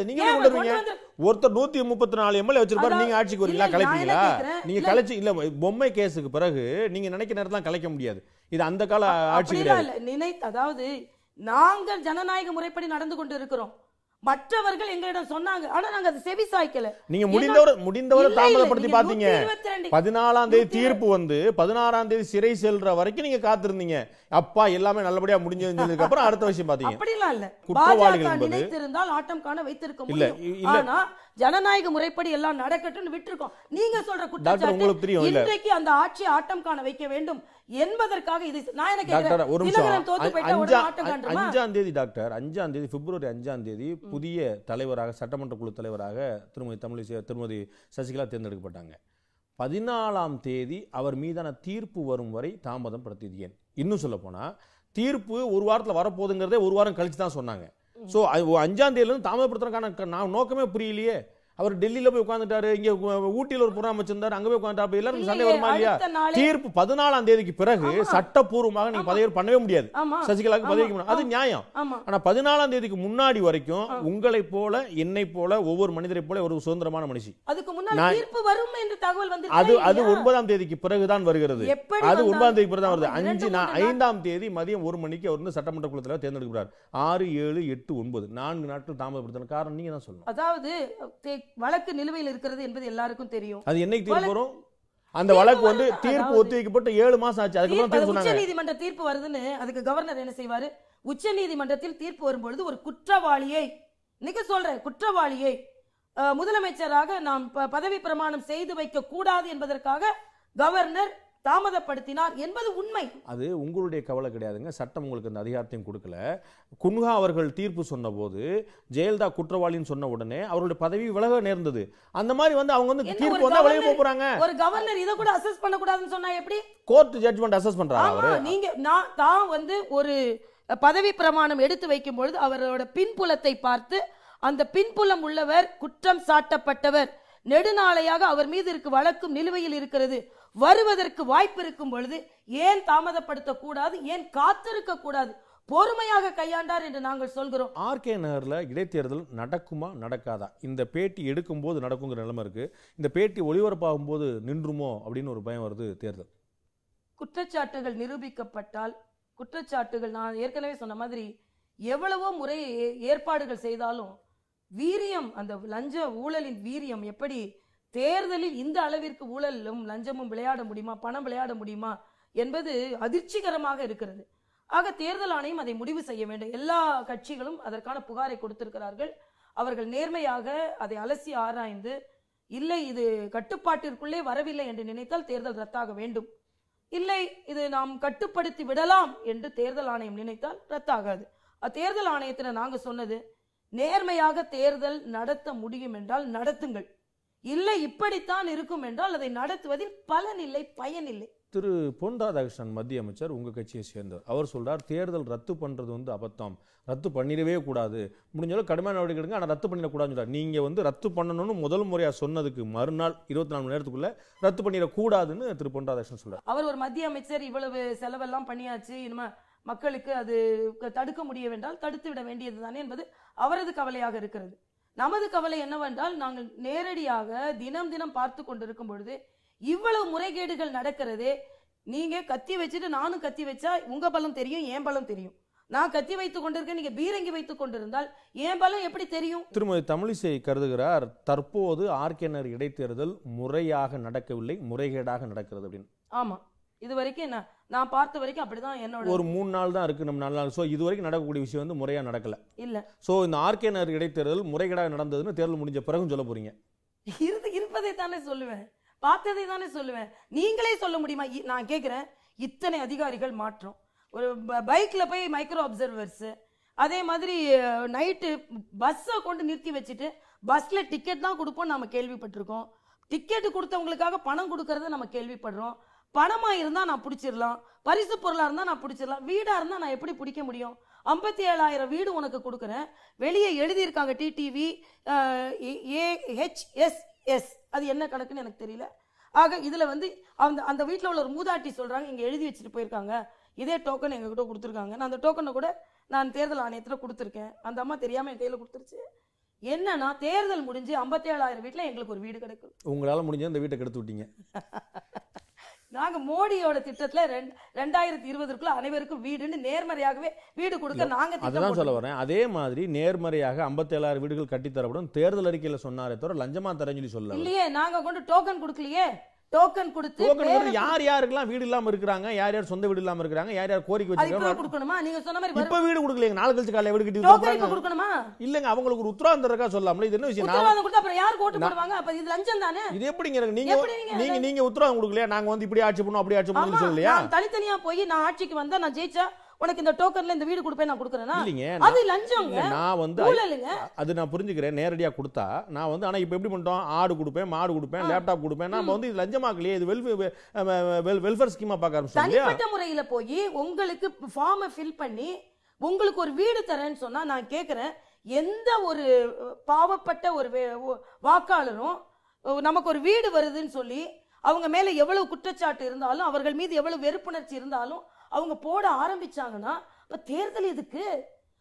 நீங்க என்ன பண்றீங்க? ஒருத்தர் 134 எம்எல்ஏ வச்சிருப்பாரு, நீங்க ஆட்சிக்கு வரீங்களா? கலைப்பீங்களா? நீங்க கலைச்சு இல்ல பொம்மை கேஸுக்கு பிறகு நீங்க நினைக்கிற நேரத்துல கலைக்க முடியாது. இது அந்த கால ஆட்சி கிடையாது. அதாவது நாங்கள் ஜனநாயக முறைப்படி நடந்து கொண்டு இருக்கிறோம். மற்றவர்கள் எங்களிடம் சொன்னாங்க, ஆனா நாங்க அதை செவி சாய்க்கல. நீங்க முடிந்தவரை தாமதப்படுத்தி பாத்தீங்க. 14ஆம் தேதி தீர்ப்பு வந்து 16ஆம் தேதி சிறை செல்ற வரைக்கும் நீங்க காத்திருந்தீங்க. அப்பா எல்லாமே நல்லபடியா முடிஞ்சதுக்கு அப்புறம் அடுத்த விஷயம் பாத்தீங்க. அப்படிலாம் இல்ல. குற்றவாளிகள் நினைத்திருந்தால் ஆட்டம் காண வைத்திருக்க முடியும். ஆனா ஜனநாயக முறைப்படி எல்லாம் நடக்கட்டும்னு விட்டுருக்கோம். நீங்க சொல்ற குற்றச்சாட்டு இன்றைக்கு அந்த ஆட்சி ஆட்டம் காண வைக்க வேண்டும் என்பதற்காக இது நான் என்ன கேக்குறேன். 5ஆம் தேதி டாக்டர் 5ஆம் தேதி பிப்ரவரி 5ஆம் தேதி புதிய தலைவராக சட்டமன்ற குழு தலைவராக திருமதி சசிகலா தேர்ந்தெடுக்கப்பட்டாங்க. 14ஆம் தேதி அவர் மீதான தீர்ப்பு வரும் வரை தாமதம் படுத்தியது ஏன்? இன்னும் சொல்ல போனா தீர்ப்பு ஒரு வாரத்தில் வரப்போகுதுங்கிறதே ஒரு வாரம் கழிச்சு தான் சொன்னாங்க. ஸோ 5ஆம் தேதியில இருந்து தாமதப்படுத்துறதுக்கான நோக்கமே புரியலையே. அவர் டெல்லியில போய் உட்கார்ந்துட்டாரு, இங்க ஊட்டியில ஒரு புறம் அமைச்சிருந்தாரு, அங்க போய் உட்கார்ந்துட்டாரு. எல்லாரும் சண்டை வருமா இல்லையா? தீர்ப்பு 14ஆம் தேதிக்கு பிறகு சட்டப்பூர்வமாக நீங்க பதவி பண்ணவே முடியாது. சசிகலாவுக்கு பதவிக்கு அது நியாயம். ஆனா 14ஆம் தேதிக்கு முன்னாடி வரைக்கும் உங்களை போல என்னை போல ஒவ்வொரு மனிதரை போல ஒரு சுதந்திரமான மனுஷி. அதுக்கு முன்னாடி தீர்ப்பு வரும் என்று தகவல் வந்து அது 9ஆம் தேதிக்கு பிறகுதான் வருகிறது. அது 9ஆம் தேதிக்கு பிறகு தான் வருது. 5ஆம் தேதி மதியம் 1 மணிக்கு அவர் வந்து சட்டமன்ற குழு தலைவர் தேர்ந்தெடுக்கிறார். 6, 7, 8, 9 4 நாட்கள் தாமதப்படுத்தின காரணம் நீங்க தான் சொல்லணும். அதாவது வழக்கு நிலுவையில் இருக்கிறது என்பது எல்லாருக்கும் தெரியும். அது என்னைக்கு தீர்ப்பு வரும்? அந்த வழக்கு வந்து தீர்ப்பு ஒத்திவைக்கப்பட்டு 7 மாசம் ஆச்சு. அதுக்கப்புறம் தீர்ப்பு சொன்னாங்க. உச்சநீதிமன்ற தீர்ப்பு வருதுன்னு அதுக்கு கவர்னர் என்ன செய்வாரு? உச்சநீதிமன்றத்தில் தீர்ப்பு வரும்பொழுது ஒரு குற்றவாளியை இன்னைக்கு சொல்றேன், குற்றவாளியை முதலமைச்சராக நாம் பதவி பிரமாணம் செய்து வைக்க கூடாது என்பதற்காக கவர்னர் தாமதப்படுத்தினார் என்பது உண்மை. அது உங்களுடைய கவலை கிடையாதுங்க. சட்டம் உங்களுக்கு அந்த அதிகாரத்தையும் கொடுக்கல. குன்ஹா அவர்கள் தீர்ப்பு சொன்ன போது ஜெயலலிதா குற்றவாளின்னு சொன்ன உடனே அவருடைய பதவி விலக நேர்ந்தது. அந்த மாதிரி வந்து அவங்க வந்து தீர்ப்பு வந்தா வெளியே போறாங்க. ஒரு கவர்னர் இத கூட அசஸ் பண்ண கூடாதுன்னு சொன்னா எப்படி? கோர்ட் ஜட்ஜ்மென்ட் அசஸ் பண்றாங்க. அவரு நீங்க நான் வந்து ஒரு பதவி பிரமாணம் எடுத்து வைக்கும் பொழுது அவரோட பின்புலத்தை பார்த்து அந்த பின்புலம் உள்ளவர் குற்றம் சாட்டப்பட்டவர், நெடுநாளையாக அவர் மீது இருக்கு வழக்கும் நிலுவையில் இருக்கிறது, வருவதற்கு வாய்ப்பு இருக்கும் பொழுது ஏன் தாமதப்படுத்த கூடாது, ஏன் காத்திருக்க கூடாது, பொறுமையாக கையாண்டார் என்று நாங்கள் சொல்கிறோம். ஆர்கே நகர்ல இடைத்தேர்தல் நடக்குமா நடக்காதா? இந்த பேட்டி எடுக்கும் போது நடக்குங்கிற நிலைமை இருக்கு. இந்த பேட்டி ஒளிபரப்பாகும் போது நின்றுமோ அப்படின்னு ஒரு பயம் வருது. தேர்தல் குற்றச்சாட்டுகள் நிரூபிக்கப்பட்டால், குற்றச்சாட்டுகள் நான் ஏற்கனவே சொன்ன மாதிரி எவ்வளவோ முறை ஏற்பாடுகள் செய்தாலும் வீரியம், அந்த லஞ்ச ஊழலின் வீரியம் எப்படி தேர்தலில் இந்த அளவிற்கு ஊழலும் லஞ்சமும் விளையாட முடியுமா, பணம் விளையாட முடியுமா என்பது அதிர்ச்சிகரமாக இருக்கிறது. ஆக தேர்தல் ஆணையம் அதை முடிவு செய்ய வேண்டும். எல்லா கட்சிகளும் அதற்கான புகாரை கொடுத்திருக்கிறார்கள். அவர்கள் நேர்மையாக அதை அலசி ஆராய்ந்து இல்லை இது கட்டுப்பாட்டிற்குள்ளே வரவில்லை என்று நினைத்தால் தேர்தல் ரத்தாக வேண்டும், இல்லை இது நாம் கட்டுப்படுத்தி விடலாம் என்று தேர்தல் ஆணையம் நினைத்தால் ரத்தாகாது. தேர்தல் ஆணையத்தில் நாங்கள் சொன்னது, நேர்மையாக தேர்தல் நடத்த முடியும் என்றால் நடத்துங்கள், இல்லை இப்படித்தான் இருக்கும் என்றால் அதை நடத்துவதில் பலன் இல்லை, பயன் இல்லை. திரு பொன் ராதாகிருஷ்ணன் மத்திய அமைச்சர், உங்க கட்சியை சேர்ந்தவர், அவர் சொல்றார் தேர்தல் ரத்து பண்றது வந்து அபத்தம், ரத்து பண்ணிடவே கூடாது, முடிஞ்சாலும் கடுமையான நடவடிக்கை எடுங்க, ஆனால் ரத்து பண்ணிடக்கூடாதுன்னு சொல்றாரு. நீங்க வந்து ரத்து பண்ணணும்னு முதல் முறையா சொன்னதுக்கு மறுநாள் 24 மணி நேரத்துக்குள்ள ரத்து பண்ணிடக்கூடாதுன்னு திரு பொன் ராதாகிருஷ்ணன் சொல்றாரு. அவர் ஒரு மத்திய அமைச்சர், இவ்வளவு செலவெல்லாம் பண்ணியாச்சு, இனிமே மக்களுக்கு அது தடுக்க முடியவென்றால் தடுத்து விட வேண்டியது தானே என்பது அவரது கவலையாக இருக்கிறது. நமது கவலை என்னவென்றால் நாங்கள் நேரடியாக தினம் தினம் பார்த்து கொண்டிருக்கும் பொழுது இவ்வளவு முறைகேடுகள் நடக்கிறதே. நீங்க கத்தி வச்சுட்டு நானும் கத்தி வச்சா உங்க பலம் தெரியும், என் பலம் தெரியும். நான் கத்தி வைத்துக் கொண்டிருக்கேன், நீங்க பீரங்கி வைத்துக் கொண்டிருந்தால் என் பலம் எப்படி தெரியும்? திருமதி தமிழிசை கருதுகிறார் தற்போது ஆர்கேனர் இடைத்தேர்தல் முறையாக நடக்கவில்லை, முறைகேடாக நடக்கிறது அப்படின்னு. ஆமா, இது வரைக்கும் நான் பார்த்த வரைக்கும் அப்படிதான். என்னோட ஒரு 3 நாள் தான் இருக்கு, நம்ம 4 நாள். சோ இது வரைக்கும் நடக்கக்கூடிய விஷயம் வந்து முறையா நடக்கல இல்ல. சோ இந்த ஆர்கேனர் இடைத்தேர்தல் முறைகேடாக நடந்ததுன்னு தேர்தல் முடிஞ்ச பிறகு சொல்ல போறீங்க? இருப்பதை தானே சொல்லுவேன், பார்த்ததை தானே சொல்லுவேன். நீங்களே சொல்ல முடியுமா? நான் கேட்கிறேன், இத்தனை அதிகாரிகள் மாற்றம், ஒரு பைக்ல போய் மைக்ரோ அப்சர்வர்ஸ், அதே மாதிரி நைட்டு பஸ்ஸை கொண்டு நிறுத்தி வச்சுட்டு பஸ்ல டிக்கெட் தான் கொடுப்போம் நாம கேள்விப்பட்டிருக்கோம். டிக்கெட் கொடுத்தவங்களுக்காக பணம் கொடுக்கறத நம்ம கேள்விப்படுறோம். பணமா இருந்தா நான் பிடிச்சிடலாம், பரிசு பொருளா இருந்தா நான் பிடிச்சிடலாம், வீடா இருந்தா நான் எப்படி பிடிக்க முடியும்? 57,000 வீடு உனக்கு கொடுக்குறேன், வெளியே எழுதியிருக்காங்க டிடிவி AHSS, அது என்ன கணக்குன்னு எனக்கு தெரியல. ஆக இதுல வந்து அந்த வீட்டில் உள்ள ஒரு மூதாட்டி சொல்றாங்க, இங்க எழுதி வச்சுட்டு போயிருக்காங்க, இதே டோக்கன் எங்ககிட்ட கொடுத்துருக்காங்க, நான் அந்த டோக்கனை கூட நான் தேர்தல் ஆணையத்தில் கொடுத்துருக்கேன், அந்த அம்மா தெரியாம என் கையில கொடுத்துருச்சு. என்னன்னா தேர்தல் முடிஞ்சு 57,000 வீட்டில் எங்களுக்கு ஒரு வீடு கிடைக்கும். உங்களால முடிஞ்ச அந்த வீட்டை கெடுத்து விட்டீங்க. நாங்க மோடியோட திட்டத்துல 2020க்குள்ள அனைவருக்கும் வீடுன்னு நேர்மறையாகவே வீடு கொடுக்க நாங்க அதுதான் சொல்ல வரேன். அதே மாதிரி நேர்மறையாக 57,000 வீடுகள் கட்டித்தரப்படும் தேர்தல் அறிக்கையில சொன்னாரே தவிர லஞ்சமா தரேன்னு சொல்லி சொல்லல. இல்லையே, நாங்க கொண்டு டோக்கன் கொடுக்கலையே. டோக்கன் கொடுத்து யார் யாருக்கெல்லாம் வீடு இல்லாம இருக்காங்க, யார் யார் சொந்த வீடு இல்லாம இருக்காங்க, யார் யார் கோரிக்கை வச்சிருக்காங்க கொடுக்கணுமா? நீங்க சொன்ன மாதிரி இப்ப வீடு கொடுக்கலங்க, நாலு கழிச்சு காலையில வீடு கட்டி கொடுக்கணுமா? இல்லங்க, அவங்களுக்கு ஒரு உத்தரவாதம் இருக்கா சொல்லலாம்ல. இது என்ன விஷயம்? உத்தரவாதம் கொடுத்தா அப்புறம் யார் ஓட்டு போடுவாங்க? அப்ப இது லஞ்சம் தானே. இது எப்படிங்க? நீங்க உத்தரவாதம் கொடுக்கலையா, நாங்க வந்து இப்படி ஆட்சி பண்ணோம் அப்படி ஆட்சி பண்ணணும்னு சொல்லலையா? தனித்தனியா போய் நான் ஆட்சிக்கு வந்தா நான் ஜெயிச்சா உனக்கு இந்த டோக்கன்ல இந்த வீடு கொடுப்பேன் நான் கொடுக்கறேனா? அது லஞ்சம்ங்க. நான் வந்து அது நான் புரிஞ்சுக்கிறேன், நேரடியா கொடுத்தா நான் வந்து, ஆனா இப்ப எப்படி பண்ணிட்டோம், ஆடு கொடுப்பேன், மாடு கொடுப்பேன், லேப்டாப் கொடுப்பேன், நாம வந்து இது லஞ்சமாக்கலையே, இது வெல்ஃபேர் ஸ்கீமா பார்க்க ஆரம்பிச்சோம். தனிப்பட்ட முறையில போய் உங்களுக்கு ஃபார்மை ஃபில் பண்ணி உங்களுக்கு ஒரு வீடு தரேன்னு சொன்னா நான் கேட்கிறேன், எந்த ஒரு பாவப்பட்ட ஒரு வாக்காளரும் நமக்கு ஒரு வீடு வருதுன்னு சொல்லி அவங்க மேல எவ்வளவு குற்றச்சாட்டு இருந்தாலும், அவர்கள் மீது எவ்வளவு வெறுப்புணர்ச்சி இருந்தாலும் அவங்க போட ஆரம்பிச்சாங்கன்னா இப்ப தேர்தல் எதுக்கு?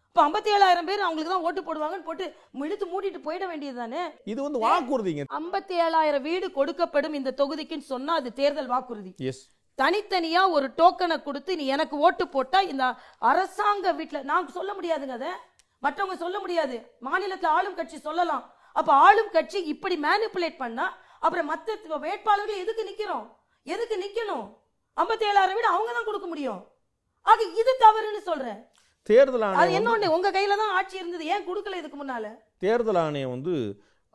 இப்ப 57,000 பேர் அவங்களுக்கு தான் ஓட்டு போடுவாங்கன்னு போட்டு இழுத்து மூடிட்டு போயிட வேண்டியதுதானே. இது வந்து வாக்குறுதிங்க. 57,000 வீடு கொடுக்கப்படும் இந்த தொகுதிக்குன்னு சொன்னா அது தேர்தல் வாக்குறுதி. தனித்தனியா ஒரு டோக்கனை கொடுத்து நீ எனக்கு ஓட்டு போட்டா இந்த அரசாங்க வீட்டுல நான் சொல்ல முடியாதுங்க, அதை மற்றவங்க சொல்ல முடியாது, மாநிலத்துல ஆளும் கட்சி சொல்லலாம். அப்ப ஆளும் கட்சி இப்படி மேனிபுலேட் பண்ணா அப்புறம் மத்த வேட்பாளர்கள் எதுக்கு நிக்கணும்? எதுக்கு நிக்கணும்? 57,000 வீடு அவங்க தான் கொடுக்க முடியும். ஆக இது தவறுன்னு சொல்றேன். தேர்தல் ஆணையம் என்னொன்னு உங்க கையில தான் ஆட்சி இருந்தது, ஏன் கொடுக்கல இதுக்கு முன்னால? தேர்தல் ஆணையம் வந்து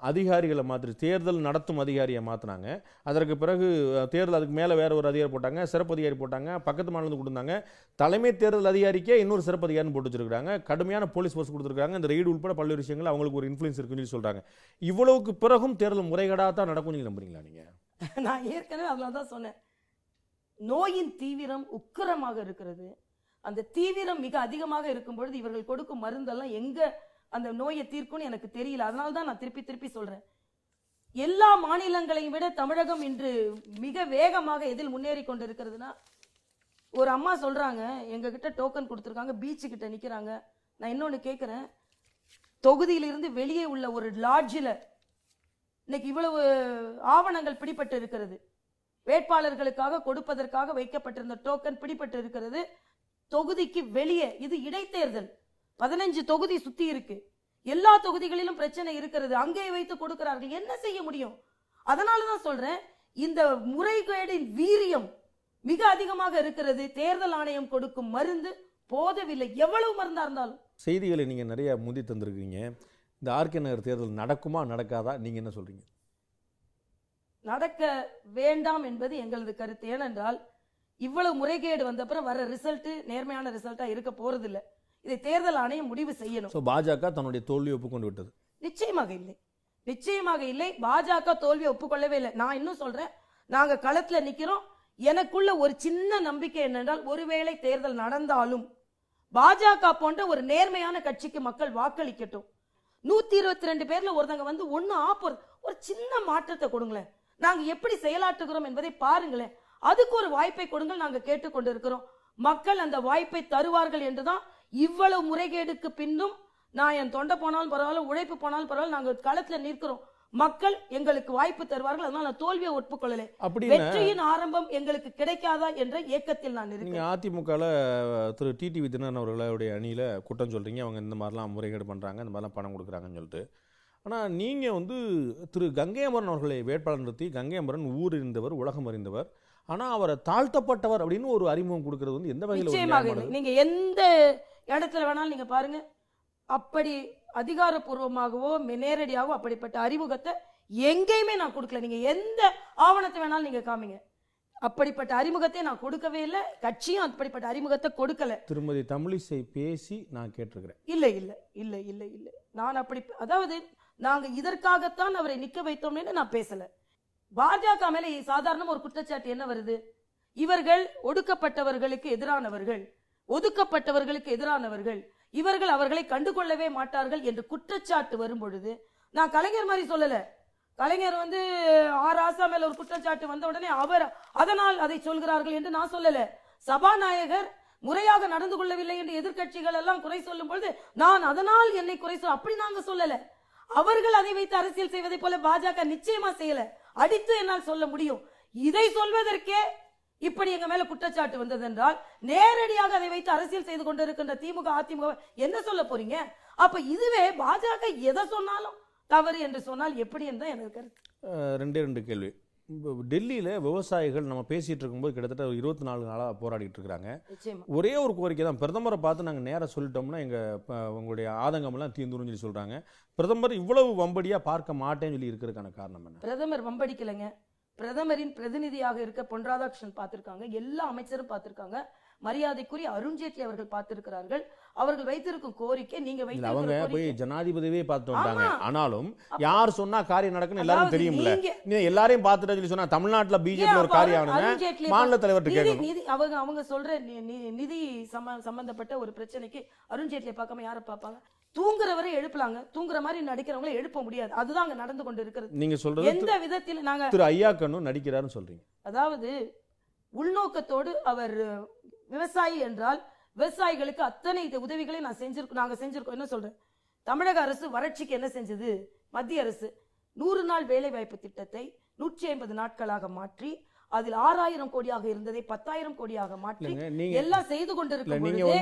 அதிகாரிகளை மாற்றி தேர்தல் நடத்தும் அதிகாரியை மாற்றினாங்க. அதற்கு பிறகு தேர்தல் அதுக்கு மேலே வேற ஒரு அதிகாரி போட்டாங்க, சிறப்பு அதிகாரி போட்டாங்க, பக்கத்து மாநிலத்தில் கொடுத்தாங்க. தலைமை தேர்தல் அதிகாரிக்கே இன்னொரு சிறப்பு அதிகாரின்னு போட்டு வச்சிருக்காங்க. கடுமையான போலீஸ் ஃபோர்ஸ் கொடுத்துருக்காங்க. இந்த ரெய்டு உட்பட பல்வேறு விஷயங்கள் அவங்களுக்கு ஒரு இன்ஃப்ளூயன்ஸ் இருக்குன்னு சொல்லி சொல்றாங்க. இவ்வளவுக்கு பிறகும் தேர்தல் முறைகேடாக தான் நடக்கும் நீங்க நம்புறீங்களா? நீங்க நான் ஏற்கனவே அதனால தான் சொன்னேன், நோயின் தீவிரம் உக்கிரமாக இருக்கிறது. அந்த தீவிரம் மிக அதிகமாக இருக்கும் பொழுது இவர்கள் கொடுக்கும் மருந்தெல்லாம் எங்க அந்த நோயை தீர்க்கும்னு எனக்கு தெரியல. அதனால தான் நான் திருப்பி திருப்பி சொல்றேன், எல்லா மாநிலங்களையும் விட தமிழகம் இன்று மிக வேகமாக எதில் முன்னேறி கொண்டு இருக்கிறதுனா, ஒரு அம்மா சொல்றாங்க எங்க கிட்ட டோக்கன் கொடுத்துருக்காங்க, பீச்சு கிட்ட நிக்கிறாங்க. நான் இன்னொன்னு கேட்கிறேன், தொகுதியிலிருந்து வெளியே உள்ள ஒரு லாட்ஜில் இன்னைக்கு இவ்வளவு ஆவணங்கள் பிடிபட்டு இருக்கிறது, வேட்பாளர்களுக்காக கொடுப்பதற்காக வைக்கப்பட்டிருந்த டோக்கன் பிடிபட்டு இருக்கிறது. தொகுதிக்கு வெளியே, இது இடைத்தேர்தல், 15 தொகுதி சுத்தி இருக்கு, எல்லா தொகுதிகளிலும் பிரச்சனை இருக்கிறது, அங்கே வைத்து கொடுக்கிறார்கள், என்ன செய்ய முடியும்? அதனாலதான் சொல்றேன், இந்த முறைகேடின் வீரியம் மிக அதிகமாக இருக்கிறது. தேர்தல் ஆணையம் கொடுக்கும் மருந்து போதவில்லை, எவ்வளவு மருந்தா இருந்தாலும். செய்திகளை நீங்க நிறைய முந்தி தந்திருக்கீங்க. இந்த ஆர்கே நகர் தேர்தல் நடக்குமா நடக்காதா, நீங்க என்ன சொல்றீங்க? நடக்க வேண்டாம் என்பது எங்களது கருத்து. ஏனென்றால் இவ்வளவு முறைகேடு வந்த அப்புறம் வர ரிசல்ட் நேர்மையான ரிசல்ட்டா இருக்க போறது இல்லை. இதை தேர்தல் ஆணையம் முடிவு செய்யணும். பாஜக தன்னுடைய தோல்வியை ஒப்புக்கொண்டு விட்டது? நிச்சயமாக இல்லை, நிச்சயமாக இல்லை. பாஜக தோல்வியை ஒப்புக்கொள்ளவே இல்லை. நான் இன்னும் சொல்றேன், நாங்க களத்துல நிக்கிறோம். எனக்குள்ள ஒரு சின்ன நம்பிக்கை என்னென்றால், ஒருவேளை தேர்தல் நடந்தாலும் பாஜக போன்ற ஒரு நேர்மையான கட்சிக்கு மக்கள் வாக்களிக்கட்டும். 122 பேர்ல ஒருத்தங்க வந்து ஒன்னு ஒரு சின்ன மாற்றத்தை கொடுங்களேன், நாங்க எப்படி செயலாற்றுகிறோம் என்பதை பாருங்களேன், அதுக்கு ஒரு வாய்ப்பை கொடுங்கள், நாங்க கேட்டுக்கொண்டு இருக்கிறோம். மக்கள் அந்த வாய்ப்பை தருவார்கள் என்றுதான் இவ்வளவு முறைகேடுக்கு பின்னும் நான் என் தொண்டை போனாலும் பரவாயில்ல, உழைப்பு போனாலும் பரவாயில்ல, நாங்க களத்துல நிற்கிறோம். மக்கள் எங்களுக்கு வாய்ப்பு தருவார்கள், அதனால நான் தோல்வியை ஒப்புக்கொள்ளலை. வெற்றியின் ஆரம்பம் எங்களுக்கு கிடைக்காதா என்ற ஏக்கத்தில் நான் இருக்கேன். அதிமுக திரு டிடிவி தினகரன் அவர்களுடைய அணியில குற்றம் சொல்றீங்க, அவங்க இந்த மாதிரிலாம் முறைகேடு பண்றாங்க, இந்த மாதிரிலாம் பணம் கொடுக்குறாங்கன்னு சொல்லிட்டு. ஆனால் நீங்கள் வந்து திரு கங்கை அமரன் அவர்களை வேட்பாளர் நிறுத்தி, கங்கை அமரன் ஊர் இருந்தவர், உலகம் அறிந்தவர், ஆனால் அவரை தாழ்த்தப்பட்டவர் அப்படின்னு ஒரு அறிமுகம் கொடுக்கறது வந்து எந்த வகையில்? நிச்சயமாக நீங்க எந்த இடத்துல வேணாலும் நீங்க பாருங்க, அப்படி அதிகாரப்பூர்வமாகவோ நேரடியாகவோ அப்படிப்பட்ட அறிமுகத்தை எங்கேயுமே நான் கொடுக்கல. நீங்க எந்த ஆவணத்தை வேணாலும் நீங்க காமிங்க, அப்படிப்பட்ட அறிமுகத்தை நான் கொடுக்கவே இல்லை. கட்சியும் அப்படிப்பட்ட அறிமுகத்தை கொடுக்கல. திருமதி தமிழிசை பேசி நான் கேட்டிருக்கிறேன். இல்லை இல்லை இல்லை இல்லை இல்லை, நான் அப்படி, அதாவது நாங்க இதற்காகத்தான் அவரை நிக்க வைத்தோம்னு நான் பேசல. பாஜக மேல சாதாரண ஒரு குற்றச்சாட்டு என்ன வருது? இவர்கள் ஒடுக்கப்பட்டவர்களுக்கு எதிரானவர்கள், ஒதுக்கப்பட்டவர்களுக்கு எதிரானவர்கள், இவர்கள் அவர்களை கண்டுகொள்ளவே மாட்டார்கள் என்று குற்றச்சாட்டு வரும் பொழுது, நான் கலைஞர் மாதிரி சொல்லல. கலைஞர் ஆசா மேல ஒரு குற்றச்சாட்டு வந்த உடனே அவர் அதனால் அதை சொல்கிறார்கள் என்று நான் சொல்லல. சபாநாயகர் முறையாக நடந்து கொள்ளவில்லை என்று எதிர்க்கட்சிகள் எல்லாம் குறை சொல்லும் பொழுது நான் அதனால் என்னை குறை சொல்ல அப்படி நாங்க சொல்லல. அவர்கள் அதை வைத்து அரசியல் செய்வதை போல பாஜக நிச்சயமா செய்யல. அடித்து என்னால் சொல்ல முடியும். இதை சொல்வதற்கே இப்படி எங்க மேல குற்றச்சாட்டு வந்தது என்றால் நேரடியாக அதை வைத்து அரசியல் செய்து கொண்டிருக்கின்ற திமுக அதிமுக என்ன சொல்ல போறீங்க? அப்ப இதுவே பாஜக எதை சொன்னாலும் தவறு என்று சொன்னால் எப்படி என்று எனக்கு கருத்து. ரெண்டு கேள்வி. டெல்லியில விவசாயிகள் நம்ம பேசிட்டு இருக்கும்போது கிட்டத்தட்ட 24 நாளா போராடிட்டு இருக்காங்க. ஒரே ஒரு கோரிக்கை தான், பிரதமரை பார்த்து நாங்க நேரம் சொல்லிட்டோம்னா உங்களுடைய ஆதங்கம் எல்லாம் தீர்ந்துரும் சொல்லி சொல்றாங்க. பிரதமர் இவ்வளவு வம்படியா பார்க்க மாட்டேன்னு சொல்லி இருக்கிறதுக்கான காரணம் என்ன? பிரதமர் வம்படிக்கலைங்க. பிரதமரின் பிரதிநிதியாக இருக்க பொன் ராதாகிருஷ்ணன் பார்த்திருக்காங்க, எல்லா அமைச்சரும் பார்த்திருக்காங்க, மரியாதைக்குரிய அருண்ஜேட்லி அவர்கள் பார்த்திருக்கிறார்கள். அவர்கள் வைத்திருக்கும் கோரிக்கை நீங்க அவங்க போய் ஜனாதிபதியே பார்த்து வந்தாங்க. ஆனாலும் யார் சொன்னா காரியம் நடக்குன்னு எல்லாரும் தெரியும்ல. நீ எல்லாரையும் பார்த்துட்டு சொல்லி சொன்னா தமிழ்நாட்டுல பிஜேபி ஒரு காரியம் ஆனது மாநில தலைவர்கிட்ட கேட்கணும். அவங்க சொல்ற நிதி சம்பந்தப்பட்ட ஒரு பிரச்சனைக்கு அருண்ஜேட்லியை பார்க்காம யாரை பார்ப்பாங்க? தூங்குறவரை எழுப்பலாங்க, தூங்குற மாதிரி நடிக்கிறவங்களை எழுப்ப முடியாது. அதுதான் அங்க நடந்து கொண்டு இருக்கிறது. நீங்க சொல்றது எந்த விதத்தில் நாங்க திரு ஐயாக்கண்ணு நடிக்கிறாருன்னு சொல்றீங்க. அதாவது உள்நோக்கத்தோடு அவர் விவசாயி என்றால் விவசாயிகளுக்கு அத்தனை உதவிகளை நாங்க செஞ்சிருக்கோம். என்ன சொல்றேன்? தமிழக அரசு வறட்சிக்கு என்ன செஞ்சது? மத்திய அரசு 100 நாள் வேலை வாய்ப்பு திட்டத்தை 150 நாட்களாக மாற்றி அதில் 6000 கோடியாக இருந்ததை 10,000 கோடியாக மாற்றி எல்லாம் செய்து கொண்டிருக்கும்.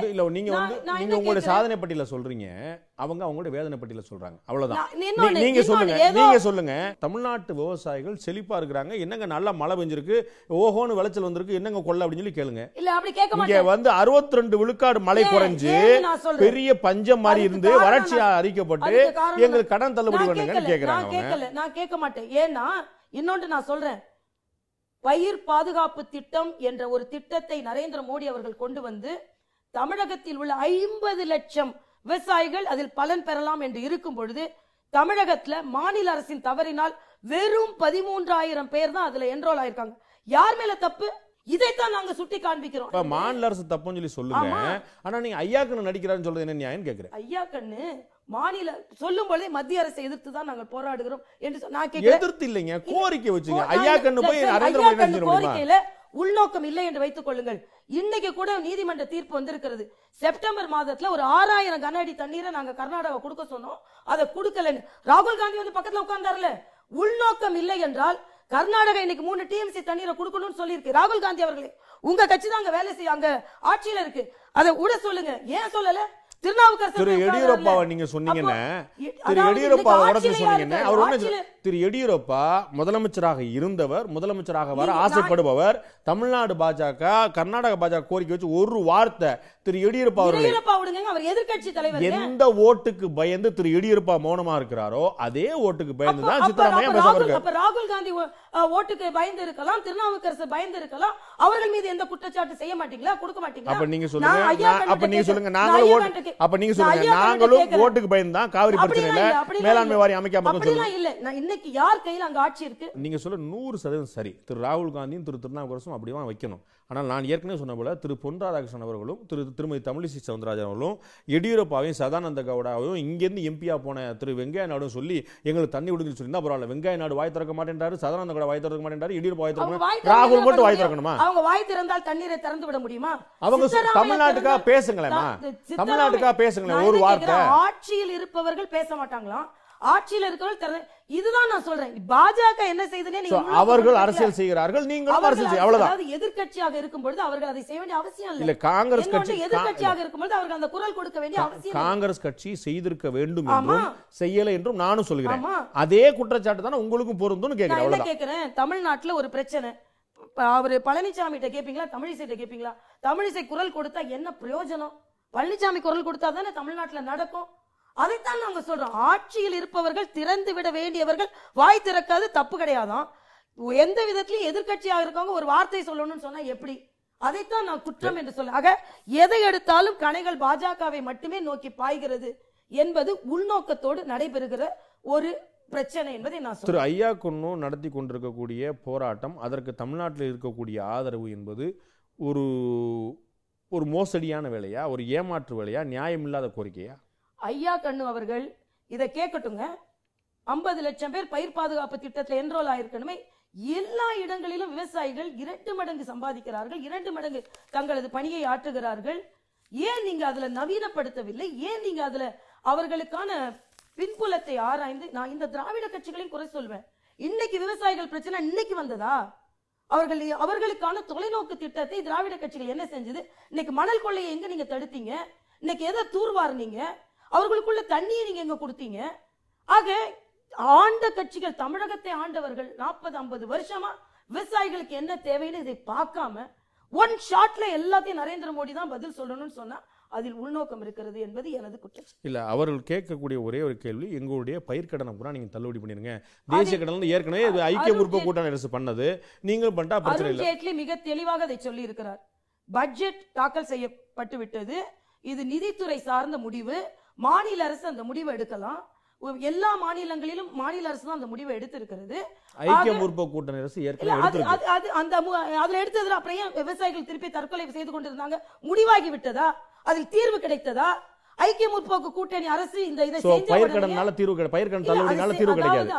நீங்க உங்களுடைய சாதனை பட்டியல சொல்றீங்க, அவங்க அவங்களுடைய வேதனை பட்டியல சொல்றாங்க. அவ்வளவுதான். நீங்க சொல்லுங்க. தமிழ்நாட்டு விவசாயிகள் செழிப்பா இருக்கிறாங்க, என்னங்க நல்லா மழை பெஞ்சிருக்கு, ஓஹோன்னு விளைச்சல் வந்திருக்கு, என்னங்க கொள்ள அப்படின்னு சொல்லி கேளுங்க. இல்ல அப்படி கேட்க மாட்டேன். இங்க 62 விழுக்காடு மழை குறைஞ்சு பெரிய பஞ்சம் மாதிரி இருந்து வறட்சி அறிக்கப்பட்டு எங்களுக்கு கடன் தள்ளுபடி பண்ணுங்கன்னு கேக்குறாங்க. நான் கேட்க மாட்டேன். ஏன்னா இன்னொன்று நான் சொல்றேன், பயிர் பாதுகாப்பு திட்டம் என்ற ஒரு திட்டத்தை நரேந்திர மோடி அவர்கள் கொண்டு வந்து தமிழகத்தில் உள்ள 50 லட்சம் விவசாயிகள் அதில் பலன் பெறலாம் என்று இருக்கும் பொழுது தமிழகத்துல மாநில அரசின் தவறினால் வெறும் 13,000 பேர் தான் அதுல என்ரோல் ஆயிருக்காங்க. யார் மேல தப்பு? இதைத்தான் நாங்க சுட்டி காண்பிக்கிறோம். மாநில அரசு தப்புன்னு சொல்லி சொல்லுங்க. ஆனா நீங்க ஐயாக்கண்ணு நடிக்கிறான்னு சொல்றது என்ன நியாயம் கேக்குறேன். ஐயாக்கண்ணு மாநில சொல்லும் போதே மத்திய அரசை எதிர்த்து தான் நாங்கள் போராடுகிறோம் என்று நான் கேட்கிறேன். எதிர்த்து இல்லைங்க, கோரிக்கை வச்சுங்க. ஐயாக்கண்ணு போய் நரேந்திர மோடி கோரிக்கையில உள்நோக்கம் இல்லை என்று வைத்துக் கொள்ளுங்கள். இன்னைக்கு கூட நீதிமன்ற தீர்ப்பு வந்திருக்கிறது. செப்டம்பர் மாதத்துல ஒரு 6000 கன அடி தண்ணீரை நாங்க கர்நாடகா கொடுக்க சொன்னோம், அதை கொடுக்கல. ராகுல் காந்தி பக்கத்துல உட்கார்ந்தாருல. உள்நோக்கம் இல்லை என்றால் கர்நாடகா இன்னைக்கு 3 டிஎம்சி தண்ணீரை கொடுக்கணும்னு சொல்லியிருக்கு ராகுல் காந்தி அவர்களே. உங்க கட்சி தான் அங்க வேலை செய்ய, அங்க ஆட்சியில இருக்கு. அதை விட சொல்லுங்க. ஏன் சொல்லல? திரு எடியூரப்பாவை நீங்க சொன்னீங்கன்னா, திரு எடியூரப்பா சொன்னீங்கன்னா, அவர் திரு எடியூரப்பா முதலமைச்சராக இருந்தவர், முதலமைச்சராக வர ஆசைப்படுபவர். தமிழ்நாடு பாஜக கர்நாடக பாஜக கோரிக்கை வச்சு ஒரு வார்த்தை திரு எடியூரப்பா அவர் எதிர்க்கட்சி தலைவர் எந்த ஓட்டுக்கு பயந்து திரு எடியூரப்பா மௌனமா இருக்கிறாரோ அதே ஓட்டுக்கு பயந்து தான் சித்தராமையா பேசுறாங்க. ராகுல் காந்தி ஓட்டுக்கு பயந்து இருக்கலாம், திருநாவுக்கரசு பயந்து இருக்கலாம். அவர்கள் மீது எந்த குற்றச்சாட்டு செய்ய மாட்டீங்களா? கொடுக்க மாட்டீங்களா? அப்ப நீங்க சொல்லுங்க. நாங்களும் ஓட்டுக்கு பயந்து தான் காவிரி பிரச்சனையில மேலாண்மை வாரியம் அமைக்காம இல்ல. இன்னைக்கு யார் கையில் அங்க ஆட்சி இருக்கு? நீங்க சொல்ல 100% சரி. திரு ராகுல் காந்தியும் திரு திருநாவுக்கரசும் அப்படிதான் வைக்கணும். ஆனால் நான் ஏற்கனவே சொன்ன போல திரு பொன் ராதாகிருஷ்ணன் அவர்களும் திருமதி தமிழிசை சவுந்தரராஜன் அவர்களும் எடியூரப்பாவையும் சதானந்த கவுடாவையும் இங்கிருந்து எம்பியா போன திரு வெங்கையா நாயுடு சொல்லி எங்களுக்கு தண்ணி விடுங்கன்னு சொல்லி பரவாயில்ல. வெங்கையா நாயுடு வாய் திறக்க மாட்டேன்றாரு, சதானந்த கவுடா வாய் திறக்க மாட்டேன்றாரு, எடியூரப்பா வாய் திறக்க, ராகுல் மட்டும் வாய் திறக்கணுமா? அவங்க வாய் திறந்தால் தண்ணீரை திறந்து விட முடியுமா? அவங்க தமிழ்நாட்டுக்கா பேசுங்களேம்மா, தமிழ்நாட்டுக்கா பேசுங்களேன் ஒரு வார்த்தை. ஆட்சியில் இருப்பவர்கள் பேச மாட்டாங்களாம், ஆட்சியில் இருக்கவர்கள். இதுதான் நான் சொல்றேன். பாஜக என்ன செய்யுதுன்னு அவர்கள் அரசியல் செய்கிறார்கள், நீங்களும் அரசியல் செய்ய. அவ்வளவுதான். எதிர்க்கட்சியாக இருக்கும் பொழுது அவர்கள் அதை செய்ய வேண்டிய அவசியம் இல்ல. காங்கிரஸ் கட்சி எதிர்க்கட்சியாக இருக்கும் பொழுது அவர்கள் அந்த குரல் கொடுக்க வேண்டிய அவசியம். காங்கிரஸ் கட்சி செய்திருக்க வேண்டும் என்றும் செய்யல என்றும் நானும் சொல்கிறேன். அதே குற்றச்சாட்டு தானே உங்களுக்கும் பொருந்தும்னு கேக்குறேன். அவ்வளவுதான் கேக்குறேன். தமிழ்நாட்டுல ஒரு பிரச்சனை. அவரு பழனிசாமி கிட்ட கேப்பீங்களா, தமிழிசை கிட்ட கேப்பீங்களா? தமிழிசை குரல் கொடுத்தா என்ன பிரயோஜனம்? பழனிசாமி குரல் கொடுத்தா தானே தமிழ்நாட்டுல நடக்கும். அதைத்தான் நாங்க சொல்றோம். ஆட்சியில் இருப்பவர்கள் திறந்து விட வேண்டியவர்கள் வாய் திறக்காது தப்பு கிடையாதான். எந்த விதத்திலையும் எதிர்கட்சியாக இருக்கவங்க ஒரு வார்த்தை சொல்லணும்னு சொன்னா எப்படி? அதைத்தான் நான் குற்றம் என்று சொல்ல. ஆக எதை எடுத்தாலும் கணைகள் பாஜகவை மட்டுமே நோக்கி பாய்கிறது என்பது உள்நோக்கத்தோடு நடைபெறுகிற ஒரு பிரச்சனை என்பதை நான் திரு சொல்றேன். ஐயா கொன்னு நடத்தி கொண்டிருக்கக்கூடிய போராட்டம், அதற்கு தமிழ்நாட்டில் இருக்கக்கூடிய ஆதரவு என்பது ஒரு ஒரு மோசடியான வேலையா, ஒரு ஏமாற்று வேலையா, நியாயமில்லாத கோரிக்கையா? ஐயா கண்ணு அவர்கள் இதை கேட்கட்டுங்க. 50 லட்சம் பேர் பயிர் பாதுகாப்பு திட்டத்தில் என்ரோல் ஆயிருக்கணுமே. எல்லா இடங்களிலும் விவசாயிகள் 2 மடங்கு சம்பாதிக்கிறார்கள், 2 மடங்கு தங்களது பணியை ஆற்றுகிறார்கள். ஏன் நீங்க அதுல நவீனப்படுத்தவில்லை? ஏன் நீங்க அதுல அவர்களுக்கான பின்புலத்தை ஆராய்ந்து? நான் இந்த திராவிட கட்சிகளையும் குறை சொல்வேன். இன்னைக்கு விவசாயிகள் பிரச்சனை இன்னைக்கு வந்ததா? அவர்களுக்கான தொலைநோக்கு திட்டத்தை திராவிட கட்சிகள் என்ன செஞ்சது? இன்னைக்கு மணல் கொள்ளையை எங்க நீங்க தடுத்தீங்க? இன்னைக்கு எதை தூர்வாருனீங்க? அவர்களுக்குள்ள தண்ணியை நீங்க எங்க கொடுத்தீங்க? ஆக ஆண்ட கட்சிகள், தமிழகத்தை ஆண்டவர்கள் 40-50 வருஷமா விவசாயிகளுக்கு என்ன தேவைன்னு இதை பார்க்காம ஒன் ஷாட்ல எல்லாத்தையும் நரேந்திர மோடி தான் பதில் சொல்லணும்னு சொன்னா அதில் உள்நோக்கம் இருக்கிறது என்பது எனது குற்றம். இல்ல, அவர்கள் கேட்கக்கூடிய ஒரே ஒரு கேள்வி, எங்களுடைய பயிர்க்கடனை கூட நீங்க தள்ளுபடி பண்ணிருங்க. தேசிய கடன் ஏற்கனவே ஐக்கிய முற்போக்கு கூட்டணி அரசு பண்ணது, நீங்கள் பண்ணிட்டா பிரச்சனை இல்லை. அருண் ஜேட்லி மிக தெளிவாக அதை சொல்லி இருக்கிறார். பட்ஜெட் தாக்கல் செய்யப்பட்டு விட்டது, இது நிதித்துறை சார்ந்த முடிவு, மாநில அரசு அந்த முடிவை எடுக்கலாம். எல்லா மாநிலங்களிலும் மாநில அரசு தான் அந்த முடிவை எடுத்திருக்கிறது. ஐக்கிய முற்போக்கு கூட்டணி அரசு ஏற்கனவே அதுல எடுத்ததுல அப்புறம் ஏன் விவசாயிகள் திருப்பி தற்கொலை செய்து கொண்டிருந்தாங்க? முடிவாகி விட்டதா? அதில் தீர்வு கிடைத்ததா? ஐக்கிய முற்போக்கு கூட்டணி அரசு இந்த இதை செஞ்ச பயிர்க்கடனால தீர்வு கிடையாது, பயிர்க்கடன் தள்ளுபடினால தீர்வு கிடைக்காது,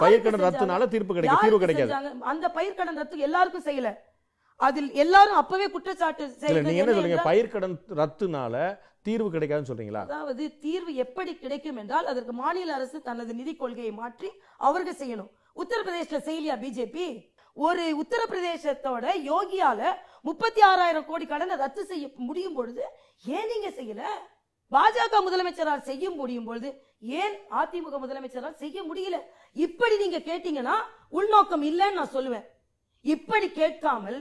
பயிர்க்கடன் ரத்துனால தீர்வு கிடைக்காது, தீர்வு கிடைக்காது. அந்த பயிர்க்கடன் ரத்து எல்லாருக்கும் செய்யல. அதில் எல்லாரும் அப்பவே குற்றச்சாட்டு செய்யல. நீங்க என்ன சொல்றீங்க? பயிர்க்கடன் ரத்துனால தீர்வு கிடைக்காதுன்னு சொல்றீங்களா? அதாவது தீர்வு எப்படி கிடைக்கும் என்றால் அதற்கு மாநில அரசு தனது நிதி கொள்கையை மாற்றி அவர்கள் செய்யணும். உத்தரப்பிரதேசல செய்யலையா பிஜேபி? ஒரு உத்தரப்பிரதேசத்தோட யோகியால 36,000 கோடி கடனை ரத்து செய்ய முடியும் பொழுது ஏன் நீங்க செய்யல? பாஜக முதலமைச்சரால் செய்ய முடியும் பொழுது ஏன் அதிமுக முதலமைச்சரால் செய்ய முடியல? இப்படி நீங்க கேட்டீங்கன்னா உள்நோக்கம் இல்லைன்னு நான் சொல்லுவேன். இப்படி கேட்காமல்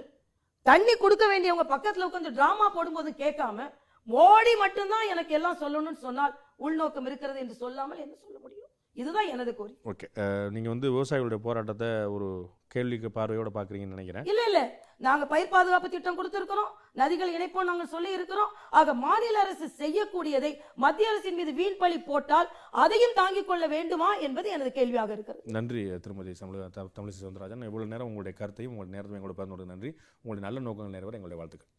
தண்ணி கொடுக்க வேண்டியவங்க பக்கத்துல உட்கார்ந்து டிராமா போடும்போது கேட்காம மோடி மட்டும்தான் எனக்கு எல்லாம் சொல்லணும்னு சொன்னால் உள்நோக்கம் இருக்கிறது என்று சொல்லாமல் என்ன சொல்ல முடியும்? இதுதான் எனது கோரிக்கை. ஓகே, நீங்க விவசாயிகளுடைய போராட்டத்தை ஒரு கேள்விக்கு பார்வையோட பாக்குறீங்கன்னு நினைக்கிறேன். இல்ல நாங்க பயிர் பாதுகாப்பு திட்டம் கொடுத்திருக்கிறோம், நதிகள் இணைப்போம் நாங்க சொல்லி இருக்கிறோம். ஆக மாநில அரசு செய்யக்கூடியதை மத்திய அரசின் மீது வீண் பழி போட்டால் அதையும் தாங்கிக் கொள்ள வேண்டுமா என்பது எனது கேள்வியாக இருக்கிறது. நன்றி திருமதி தமிழிசை சவுந்தரராஜன். இவ்வளவு நேரம் உங்களுடைய கருத்தையும் உங்களுடைய நேரத்தையும் எங்களோட பகிர்ந்து நன்றி. உங்களுடைய நல்ல நோக்கங்கள் நிறைவேற எங்களுடைய வாழ்த்துக்கள்.